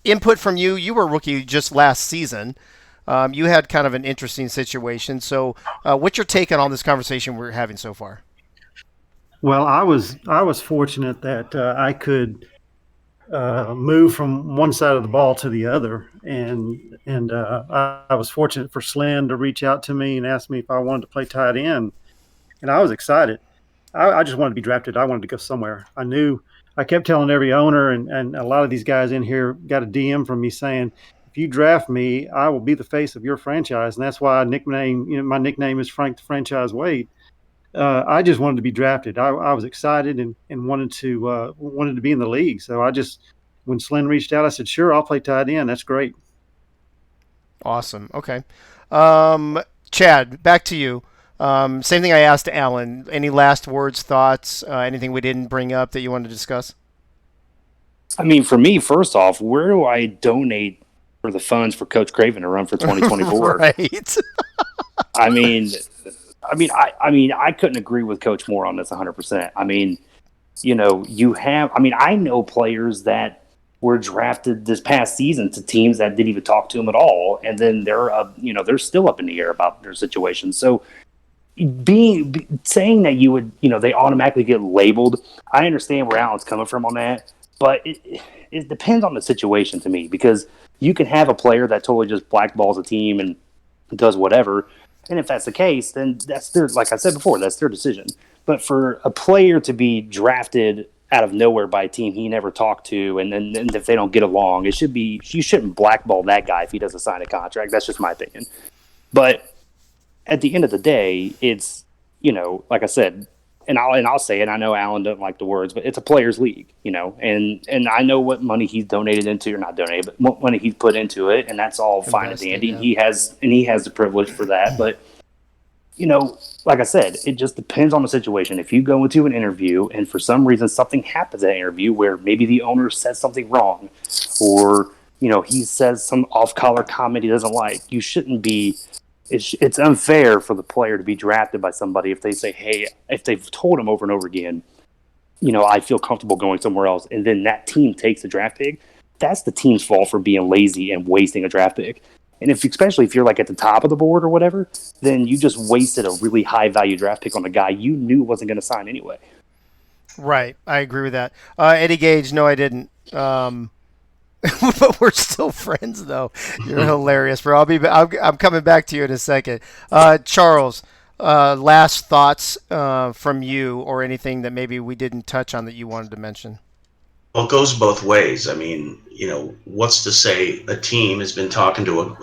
Input from you. You were a rookie just last season. You had kind of an interesting situation. So what's your take on all this conversation we're having so far? Well, I was fortunate that I could move from one side of the ball to the other, and I was fortunate for Slen to reach out to me and ask me if I wanted to play tight end, and I was excited. I just wanted to be drafted. I wanted to go somewhere. I kept telling every owner, and a lot of these guys in here got a DM from me saying, if you draft me, I will be the face of your franchise, and that's why my nickname is Frank the Franchise Wade. I just wanted to be drafted. I was excited and wanted to be in the league. So when Slen reached out, I said, sure, I'll play tight end. That's great. Awesome. Okay. Chad, back to you. Same thing I asked Alan. Any last words, thoughts, anything we didn't bring up that you wanted to discuss? I mean, for me, first off, where do I donate for the funds for Coach Craven to run for 2024? Right. I couldn't agree with Coach Moore on this 100%. I mean, I know players that were drafted this past season to teams that didn't even talk to him at all, and then they're still up in the air about their situation. So, saying that you would, they automatically get labeled. I understand where Alan's coming from on that, but it depends on the situation to me, because you can have a player that totally just blackballs a team and does whatever. And if that's the case, then that's like I said before, that's their decision. But for a player to be drafted out of nowhere by a team he never talked to, and then if they don't get along, you shouldn't blackball that guy if he doesn't sign a contract. That's just my opinion. But at the end of the day, it's, like I said, and I'll say it. I know Alan doesn't like the words, but it's a players' league, and I know what money he's donated into, or not donated, but what money he's put into it, and that's all fine and dandy. Yeah. And he has the privilege for that. But like I said, it just depends on the situation. If you go into an interview and for some reason something happens at an interview where maybe the owner says something wrong, or he says some off-color comment he doesn't like, you shouldn't be. It's unfair for the player to be drafted by somebody if they say, hey, if they've told him over and over again, I feel comfortable going somewhere else, and then that team takes a draft pick. That's the team's fault for being lazy and wasting a draft pick. And especially if you're like at the top of the board or whatever, then you just wasted a really high value draft pick on a guy you knew wasn't going to sign anyway. Right. I agree with that. Eddie Gage, no, I didn't. But we're still friends, though. You're hilarious, bro. I'm coming back to you in a second. Charles, last thoughts from you, or anything that maybe we didn't touch on that you wanted to mention? Well, it goes both ways. I mean, what's to say a team has been talking to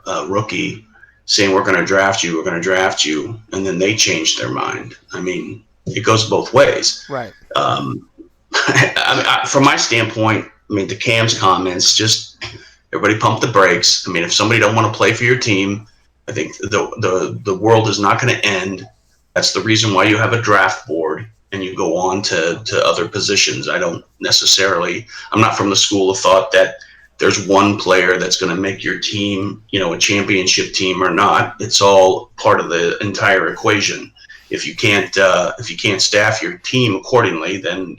a rookie saying, we're going to draft you, and then they change their mind. I mean, it goes both ways. Right. From my standpoint, I mean, to Cam's comments, just everybody pump the brakes. I mean, if somebody don't want to play for your team, I think the world is not going to end. That's the reason why you have a draft board and you go on to other positions. I'm not from the school of thought that there's one player that's going to make your team, a championship team or not. It's all part of the entire equation. If you can't staff your team accordingly, then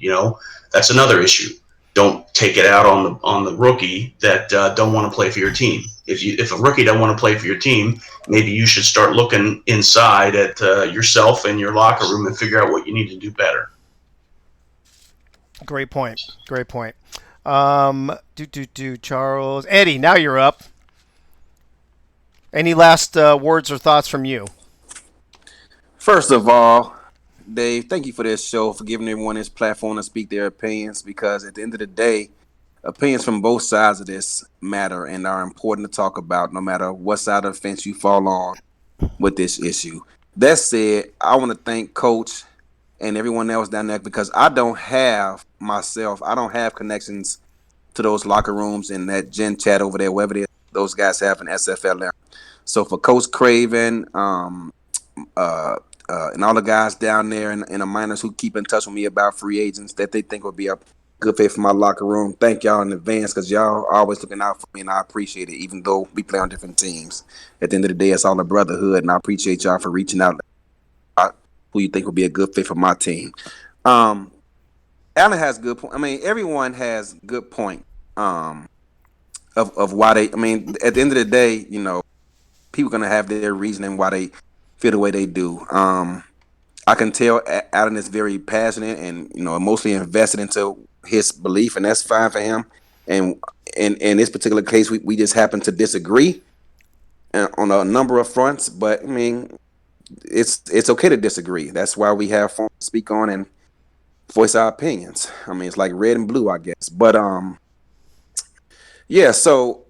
that's another issue. Don't take it out on the rookie that don't want to play for your team. If a rookie don't want to play for your team, maybe you should start looking inside at yourself and your locker room and figure out what you need to do better. Great point. Charles, Eddie, now you're up. Any last words or thoughts from you? First of all, Dave, thank you for this show, for giving everyone this platform to speak their opinions, because at the end of the day, opinions from both sides of this matter and are important to talk about, no matter what side of the fence you fall on with this issue. That said, I want to thank Coach and everyone else down there, because I don't have connections to those locker rooms and that gen chat over there, wherever it is those guys have in SFLm. So for Coach Craven, and all the guys down there and the minors who keep in touch with me about free agents that they think would be a good fit for my locker room, thank y'all in advance, because y'all are always looking out for me, and I appreciate it, even though we play on different teams. At the end of the day, it's all a brotherhood, and I appreciate y'all for reaching out who you think would be a good fit for my team. Alan has good point. I mean, everyone has good point of why they, I mean, at the end of the day, people are going to have their reasoning why they feel the way they do. I can tell Alan is very passionate and emotionally invested into his belief, and that's fine for him. And in this particular case, we just happen to disagree on a number of fronts. But I mean, it's okay to disagree. That's why we have fun to speak on and voice our opinions. I mean, it's like red and blue, I guess. But yeah. So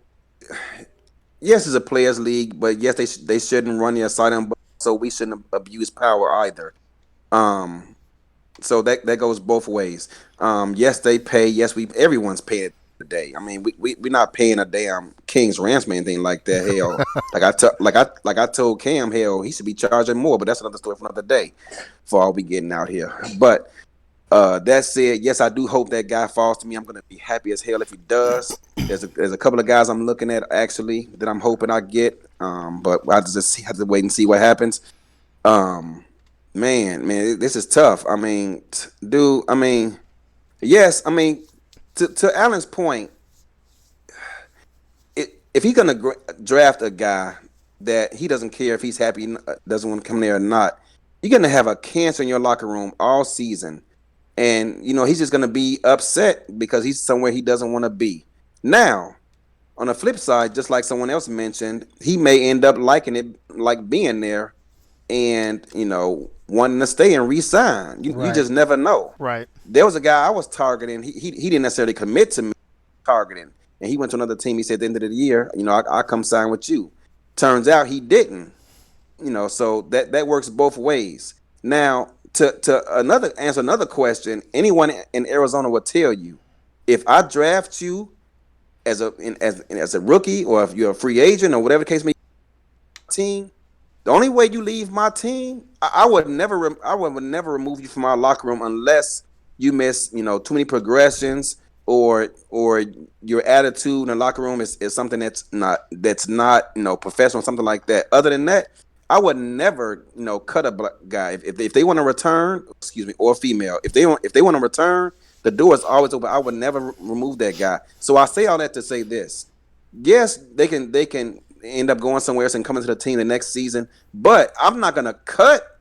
yes, it's a players' league, but yes, they shouldn't run the asylum. So we shouldn't abuse power either. So that goes both ways. Yes, they pay. Yes, everyone's paid today. I mean, we're not paying a damn King's ransom or anything like that. Hell, like I told Cam, hell, he should be charging more. But that's another story for another day. For all we getting out here. But that said, yes, I do hope that guy falls to me. I'm gonna be happy as hell if he does. There's a couple of guys I'm looking at actually that I'm hoping I get. But I just have to wait and see what happens. Man, this is tough. I mean, dude. I mean, yes. I mean, to Alan's point, if he's gonna draft a guy that he doesn't care if he's happy, doesn't want to come there or not, you're gonna have a cancer in your locker room all season, and he's just gonna be upset because he's somewhere he doesn't want to be. Now, on the flip side, just like someone else mentioned, he may end up liking it, like being there, and wanting to stay and re-sign. You just never know. Right. There was a guy I was targeting. He didn't necessarily commit to me targeting, and he went to another team. He said at the end of the year, I come sign with you. Turns out he didn't. So that works both ways. Now to answer another question, anyone in Arizona will tell you, if I draft you as a rookie, or if you're a free agent or whatever the case may be, team, the only way you leave my team, I would never remove you from our locker room unless you miss, too many progressions, or your attitude in the locker room is something that's not professional, something like that. Other than that, I would never cut a black guy if they want to return, or female. If they want to return, the door is always open. I would never remove that guy. So I say all that to say this: yes, they can end up going somewhere else and coming to the team the next season, but I'm not gonna cut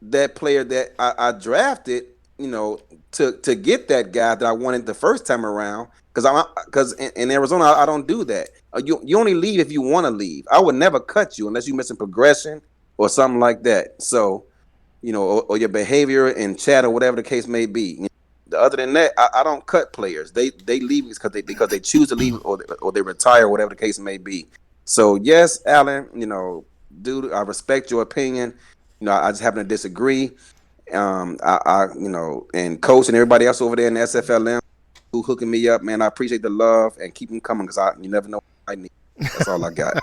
that player that I drafted, to get that guy that I wanted the first time around. Because in Arizona, I don't do that. You only leave if you want to leave. I would never cut you unless you're missing progression or something like that. So, or your behavior and chat or whatever the case may be. Other than that, I don't cut players. They leave because they choose to leave or they retire, whatever the case may be. So yes, Alan, dude, I respect your opinion. I just happen to disagree. And coach and everybody else over there in the SFLm who hooking me up, man. I appreciate the love and keep them coming because you never know what I need. That's all I got.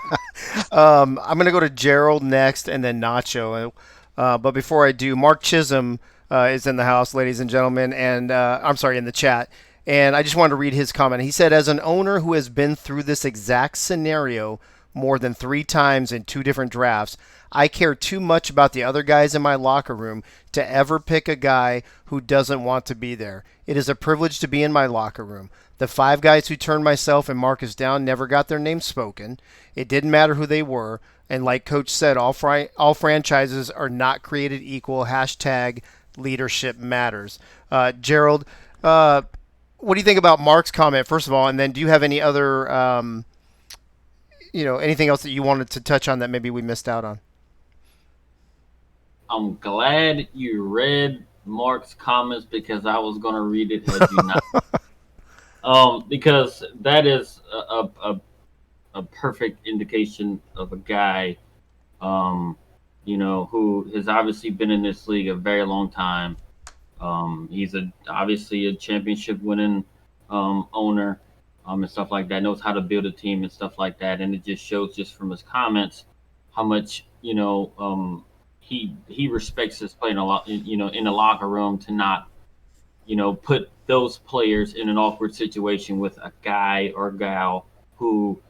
I'm going to go to Gerald next and then Nacho. But before I do, Mark Chisholm is in the house, ladies and gentlemen, and I'm sorry, in the chat. And I just wanted to read his comment. He said, as an owner who has been through this exact scenario more than 3 times in 2 different drafts, I care too much about the other guys in my locker room to ever pick a guy who doesn't want to be there. It is a privilege to be in my locker room. The 5 guys who turned myself and Marcus down never got their names spoken. It didn't matter who they were. And like Coach said, all franchises are not created equal. # leadership matters. Gerald, what do you think about Mark's comment, first of all? And then do you have any other, anything else that you wanted to touch on that maybe we missed out on? I'm glad you read Mark's comments because I was going to read it had you not. Because that is a perfect indication of a guy, who has obviously been in this league a very long time. He's obviously a championship winning owner and stuff like that. Knows how to build a team and stuff like that. And it just shows just from his comments how much he respects his playing a lot. In the locker room to not put those players in an awkward situation with a guy or gal who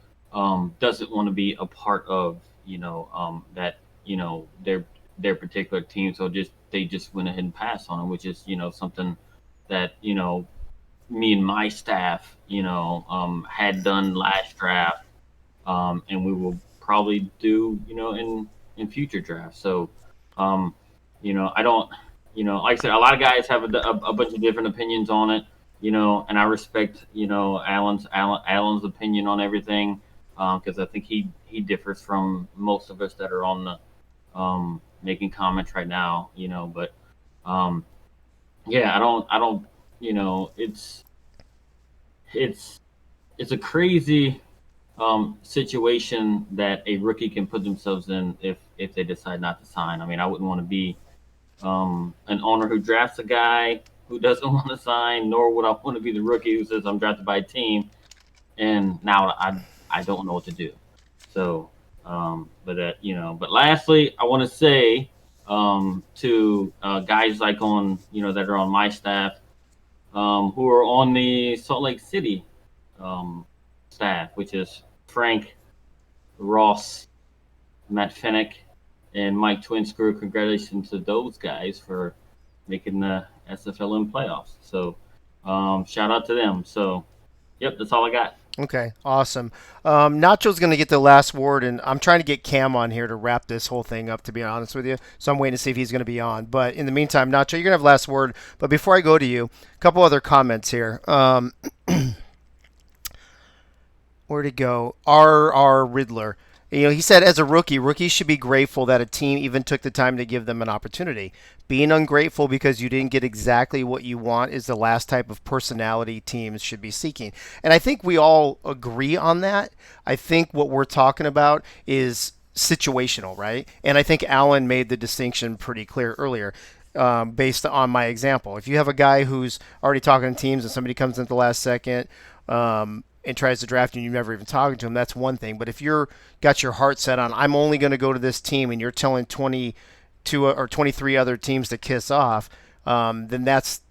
doesn't want to be a part of that their particular team. So they just went ahead and passed on him, which is something that me and my staff had done last draft, and we will probably do in future drafts. So I don't like I said, a lot of guys have a bunch of different opinions on it, and I respect Alan's opinion on everything, because I think he differs from most of us that are on the making comments right now, but yeah, I don't it's a crazy situation that a rookie can put themselves in if they decide not to sign. I mean, I wouldn't want to be an owner who drafts a guy who doesn't want to sign, nor would I want to be the rookie who says I'm drafted by a team and now I don't know what to do. So, but lastly, I want to say to guys like on that are on my staff, who are on the Salt Lake City staff, which is Frank, Ross, Matt Fennick, and Mike Twinscrew. Congratulations to those guys for making the SFLm playoffs. So shout out to them. So, yep, that's all I got. Okay, awesome. Nacho's going to get the last word, and I'm trying to get Cam on here to wrap this whole thing up, to be honest with you. So I'm waiting to see if he's going to be on. But in the meantime, Nacho, you're going to have last word. But before I go to you, a couple other comments here. Where'd it go? R. Riddler. He said, as a rookie, rookies should be grateful that a team even took the time to give them an opportunity. Being ungrateful because you didn't get exactly what you want is the last type of personality teams should be seeking. And I think we all agree on that. I think what we're talking about is situational, right? And I think Alan made the distinction pretty clear earlier. Based on my example, if you have a guy who's already talking to teams and somebody comes in at the last second, and tries to draft you and you've never even talked to him, that's one thing. But if you're got your heart set on, I'm only going to go to this team, and you're telling 22 or 23 other teams to kiss off, then that's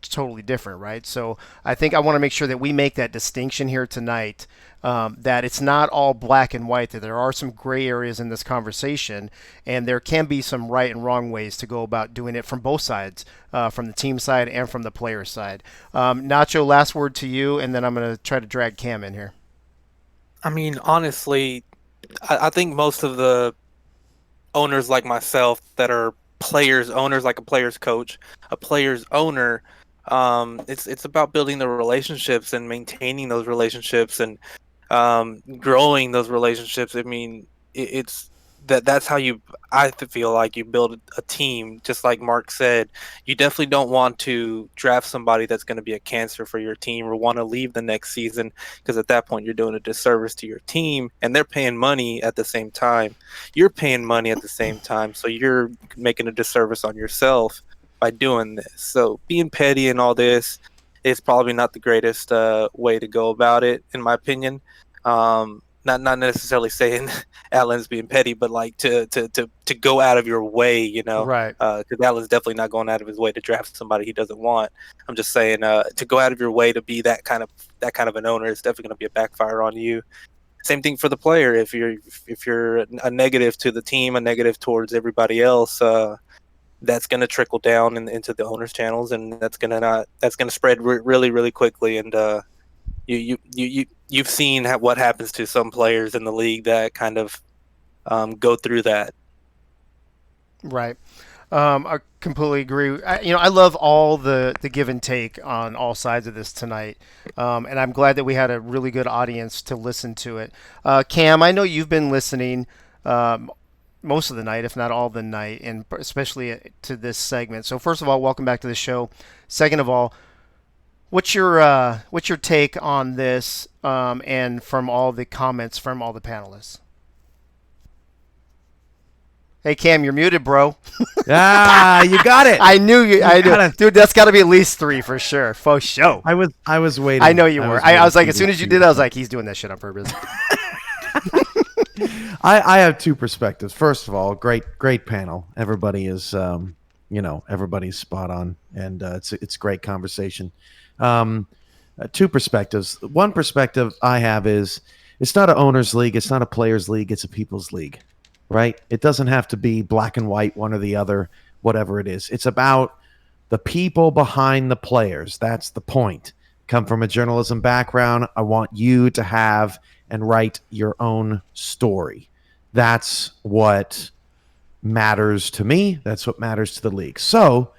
totally different, right? So I think I want to make sure that we make that distinction here tonight, that it's not all black and white, that there are some gray areas in this conversation, and there can be some right and wrong ways to go about doing it from both sides, from the team side and from the player side. Nacho, last word to you, and then I'm going to try to drag Cam in here. I mean, honestly, I think most of the owners like myself that are players owners, like a player's coach, a player's owner, it's about building the relationships and maintaining those relationships and growing those relationships. I mean, it's that's how I feel like you build a team. Just like Mark said, you definitely don't want to draft somebody that's going to be a cancer for your team or want to leave the next season, because at that point you're doing a disservice to your team, and they're paying money at the same time. You're paying money at the same time, so you're making a disservice on yourself by doing this. So being petty and all this is probably not the greatest way to go about it, in my opinion. Not necessarily saying Allen's being petty, but like to go out of your way, Right. Because Allen's definitely not going out of his way to draft somebody he doesn't want. I'm just saying to go out of your way to be that kind of an owner is definitely going to be a backfire on you. Same thing for the player. If you're a negative to the team, a negative towards everybody else, that's going to trickle down into the owners' channels, and that's going to spread really, really quickly. And you've seen what happens to some players in the league that kind of go through that. Right. I completely agree. I love all the give and take on all sides of this tonight, and I'm glad that we had a really good audience to listen to it. Cam, I know you've been listening most of the night, if not all the night, and especially to this segment. So first of all, welcome back to the show. Second of all, what's your take on this, and from all the comments from all the panelists? Hey Cam, you're muted, bro. You got it. I knew you. I knew, dude. That's got to be at least 3 for sure. Faux show. I was waiting. I know you were. I was like, as soon as you did, I was like, he's doing that shit on purpose. I have 2 perspectives. First of all, great panel. Everybody is, everybody's spot on, and it's great conversation. 2 perspectives. One perspective I have is it's not an owners league, it's not a players league, it's a people's league, right? It doesn't have to be black and white, one or the other, whatever it is. It's about the people behind the players. That's the point. Come from a journalism background. I want you to have and write your own story. That's what matters to me. That's what matters to the league. So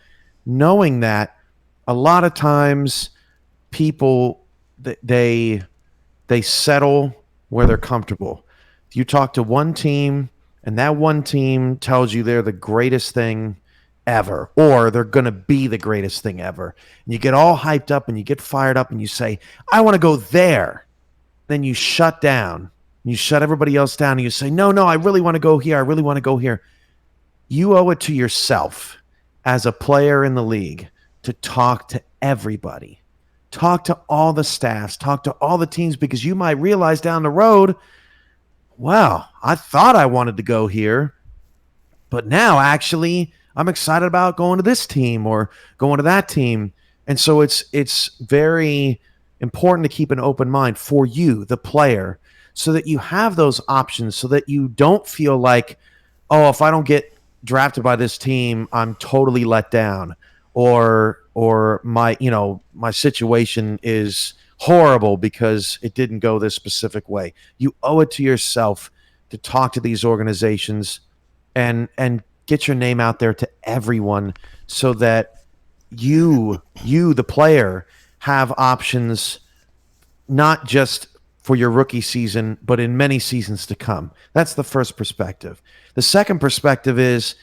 knowing that, a lot of times people, they settle where they're comfortable. You talk to one team, and that one team tells you they're the greatest thing ever, or they're going to be the greatest thing ever. And you get all hyped up and you get fired up and you say, I want to go there. Then you shut down. You shut everybody else down and you say, no, I really want to go here. I really want to go here. You owe it to yourself as a player in the league to talk to everybody. Talk to all the staffs. Talk to all the teams, because you might realize down the road, wow, I thought I wanted to go here, but now actually I'm excited about going to this team or going to that team. And so it's very important to keep an open mind for you, the player, so that you have those options, so that you don't feel like, oh, if I don't get drafted by this team, I'm totally let down, or my situation is horrible because it didn't go this specific way. You owe it to yourself to talk to these organizations and get your name out there to everyone, so that you the player, have options, not just for your rookie season, but in many seasons to come. That's the first perspective. The second perspective is,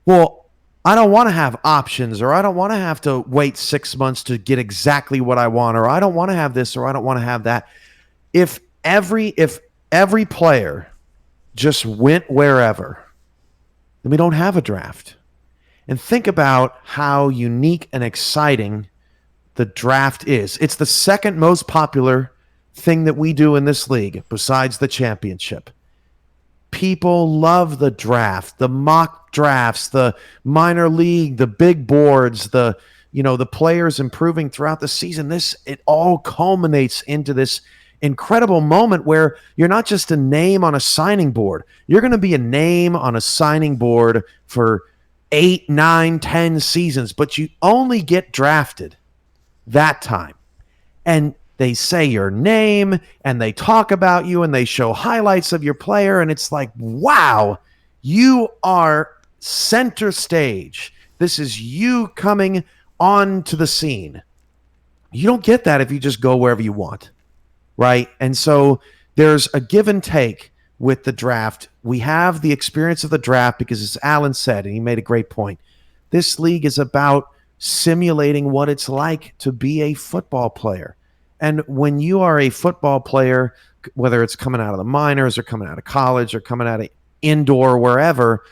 well, I don't want to have options, or I don't want to have to wait 6 months to get exactly what I want, or I don't want to have this, or I don't want to have that. If every player just went wherever, then we don't have a draft. And think about how unique and exciting the draft is. It's the second most popular thing that we do in this league, besides the championship. People love the draft, the mock drafts, the minor league, the big boards, the players improving throughout the season. It all culminates into this incredible moment where you're not just a name on a signing board. You're going to be a name on a signing board for 8, 9, 10 seasons, but you only get drafted that time. And they say your name and they talk about you and they show highlights of your player, and it's like, wow, you are center stage. This is you coming onto the scene. You don't get that if you just go wherever you want, right? And so there's a give and take with the draft. We have the experience of the draft because, as Alan said, and he made a great point, this league is about simulating what it's like to be a football player. And when you are a football player, whether it's coming out of the minors or coming out of college or coming out of indoor, wherever,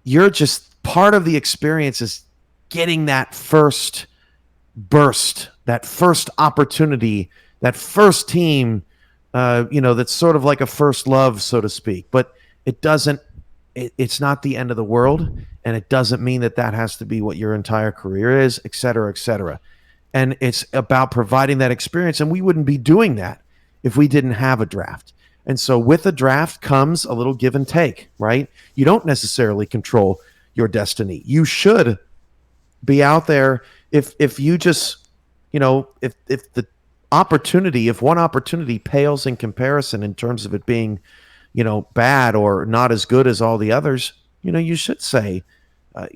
you're just part of the experience is getting that first burst, that first opportunity, that first team, that's sort of like a first love, so to speak. But it doesn't, it's not the end of the world. And it doesn't mean that has to be what your entire career is, et cetera, et cetera. And it's about providing that experience. And we wouldn't be doing that if we didn't have a draft. And so with a draft comes a little give and take, right? You don't necessarily control your destiny. You should be out there if you just, if the opportunity, if one opportunity pales in comparison in terms of it being, bad or not as good as all the others, you should say, I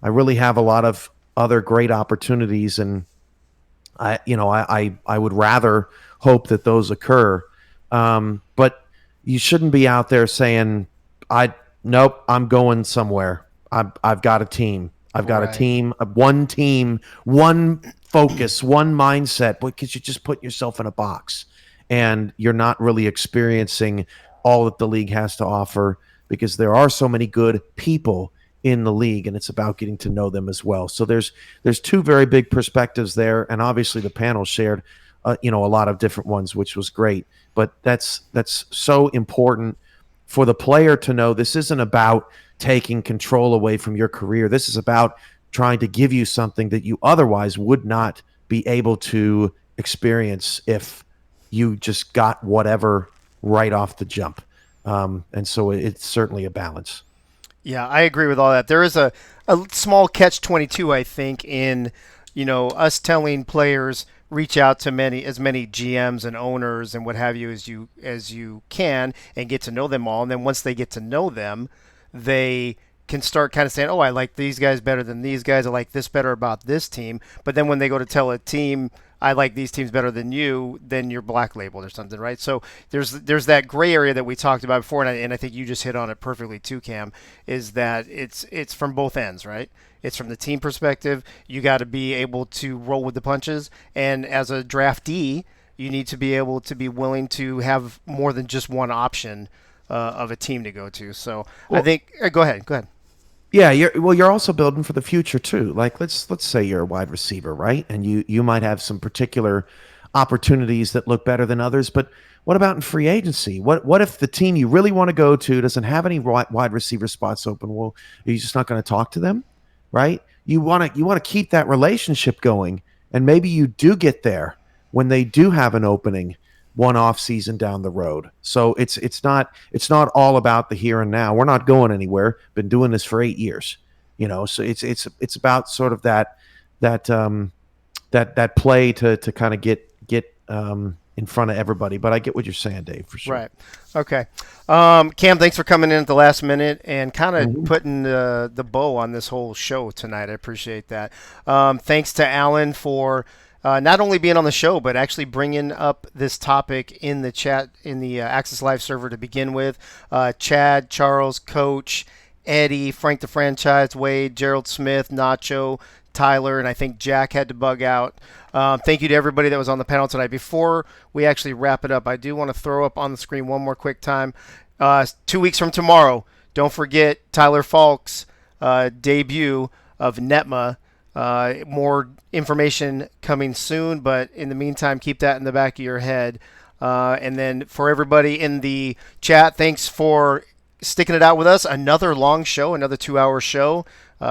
really have a lot of other great opportunities, and I would rather hope that those occur. But you shouldn't be out there saying, nope, I'm going somewhere. I've got a team. I've got a team, one focus, one mindset, because you just put yourself in a box and you're not really experiencing all that the league has to offer, because there are so many good people in the league, and it's about getting to know them as well. So there's two very big perspectives there, and obviously the panel shared a lot of different ones, which was great. But that's so important for the player to know. This isn't about taking control away from your career. This is about trying to give you something that you otherwise would not be able to experience if you just got whatever right off the jump. And so it's certainly a balance. Yeah, I agree with all that. There is a small catch-22, I think, in us telling players reach out to as many GMs and owners and what have you as you can and get to know them all. And then once they get to know them, they can start kind of saying, oh, I like these guys better than these guys. I like this better about this team. But then when they go to tell a team, I like these teams better than you, then you're black labeled or something, right? So there's that gray area that we talked about before, and I think you just hit on it perfectly too, Cam, is that it's from both ends, right? It's from the team perspective. You got to be able to roll with the punches, and as a draftee, you need to be able to be willing to have more than just one option of a team to go to. So I think go ahead. Yeah, you're also building for the future too. Like let's say you're a wide receiver, right? And you might have some particular opportunities that look better than others, but what about in free agency? What if the team you really want to go to doesn't have any wide receiver spots open? Well, are you just not going to talk to them, right? You want to keep that relationship going, and maybe you do get there when they do have an opening one off season down the road. So it's not all about the here and now. We're not going anywhere. Been doing this for 8 years, So it's about sort of that play to kind of get in front of everybody. But I get what you're saying, Dave, for sure. Right. Okay. Cam, thanks for coming in at the last minute and kind of putting the bow on this whole show tonight. I appreciate that. Thanks to Alan for not only being on the show, but actually bringing up this topic in the chat, in the Access Live server to begin with. Chad, Charles, Coach, Eddie, Frank the Franchise, Wade, Gerald Smith, Nacho, Tyler, and I think Jack had to bug out. Thank you to everybody that was on the panel tonight. Before we actually wrap it up, I do want to throw up on the screen one more quick time. 2 weeks from tomorrow, don't forget Tyler Falk's debut of NETMA. More information coming soon, but in the meantime, keep that in the back of your head. And then for everybody in the chat, thanks for sticking it out with us. Another long show, another 2-hour show.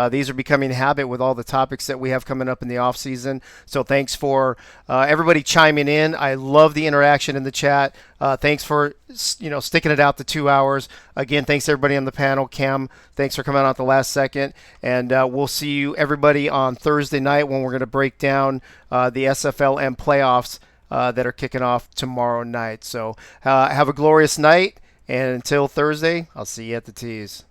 These are becoming a habit with all the topics that we have coming up in the off season. So thanks for everybody chiming in. I love the interaction in the chat. Thanks for sticking it out the 2 hours. Again, thanks to everybody on the panel. Cam, thanks for coming out the last second. And we'll see you everybody on Thursday night when we're going to break down the SFLm playoffs that are kicking off tomorrow night. So have a glorious night. And until Thursday, I'll see you at the tees.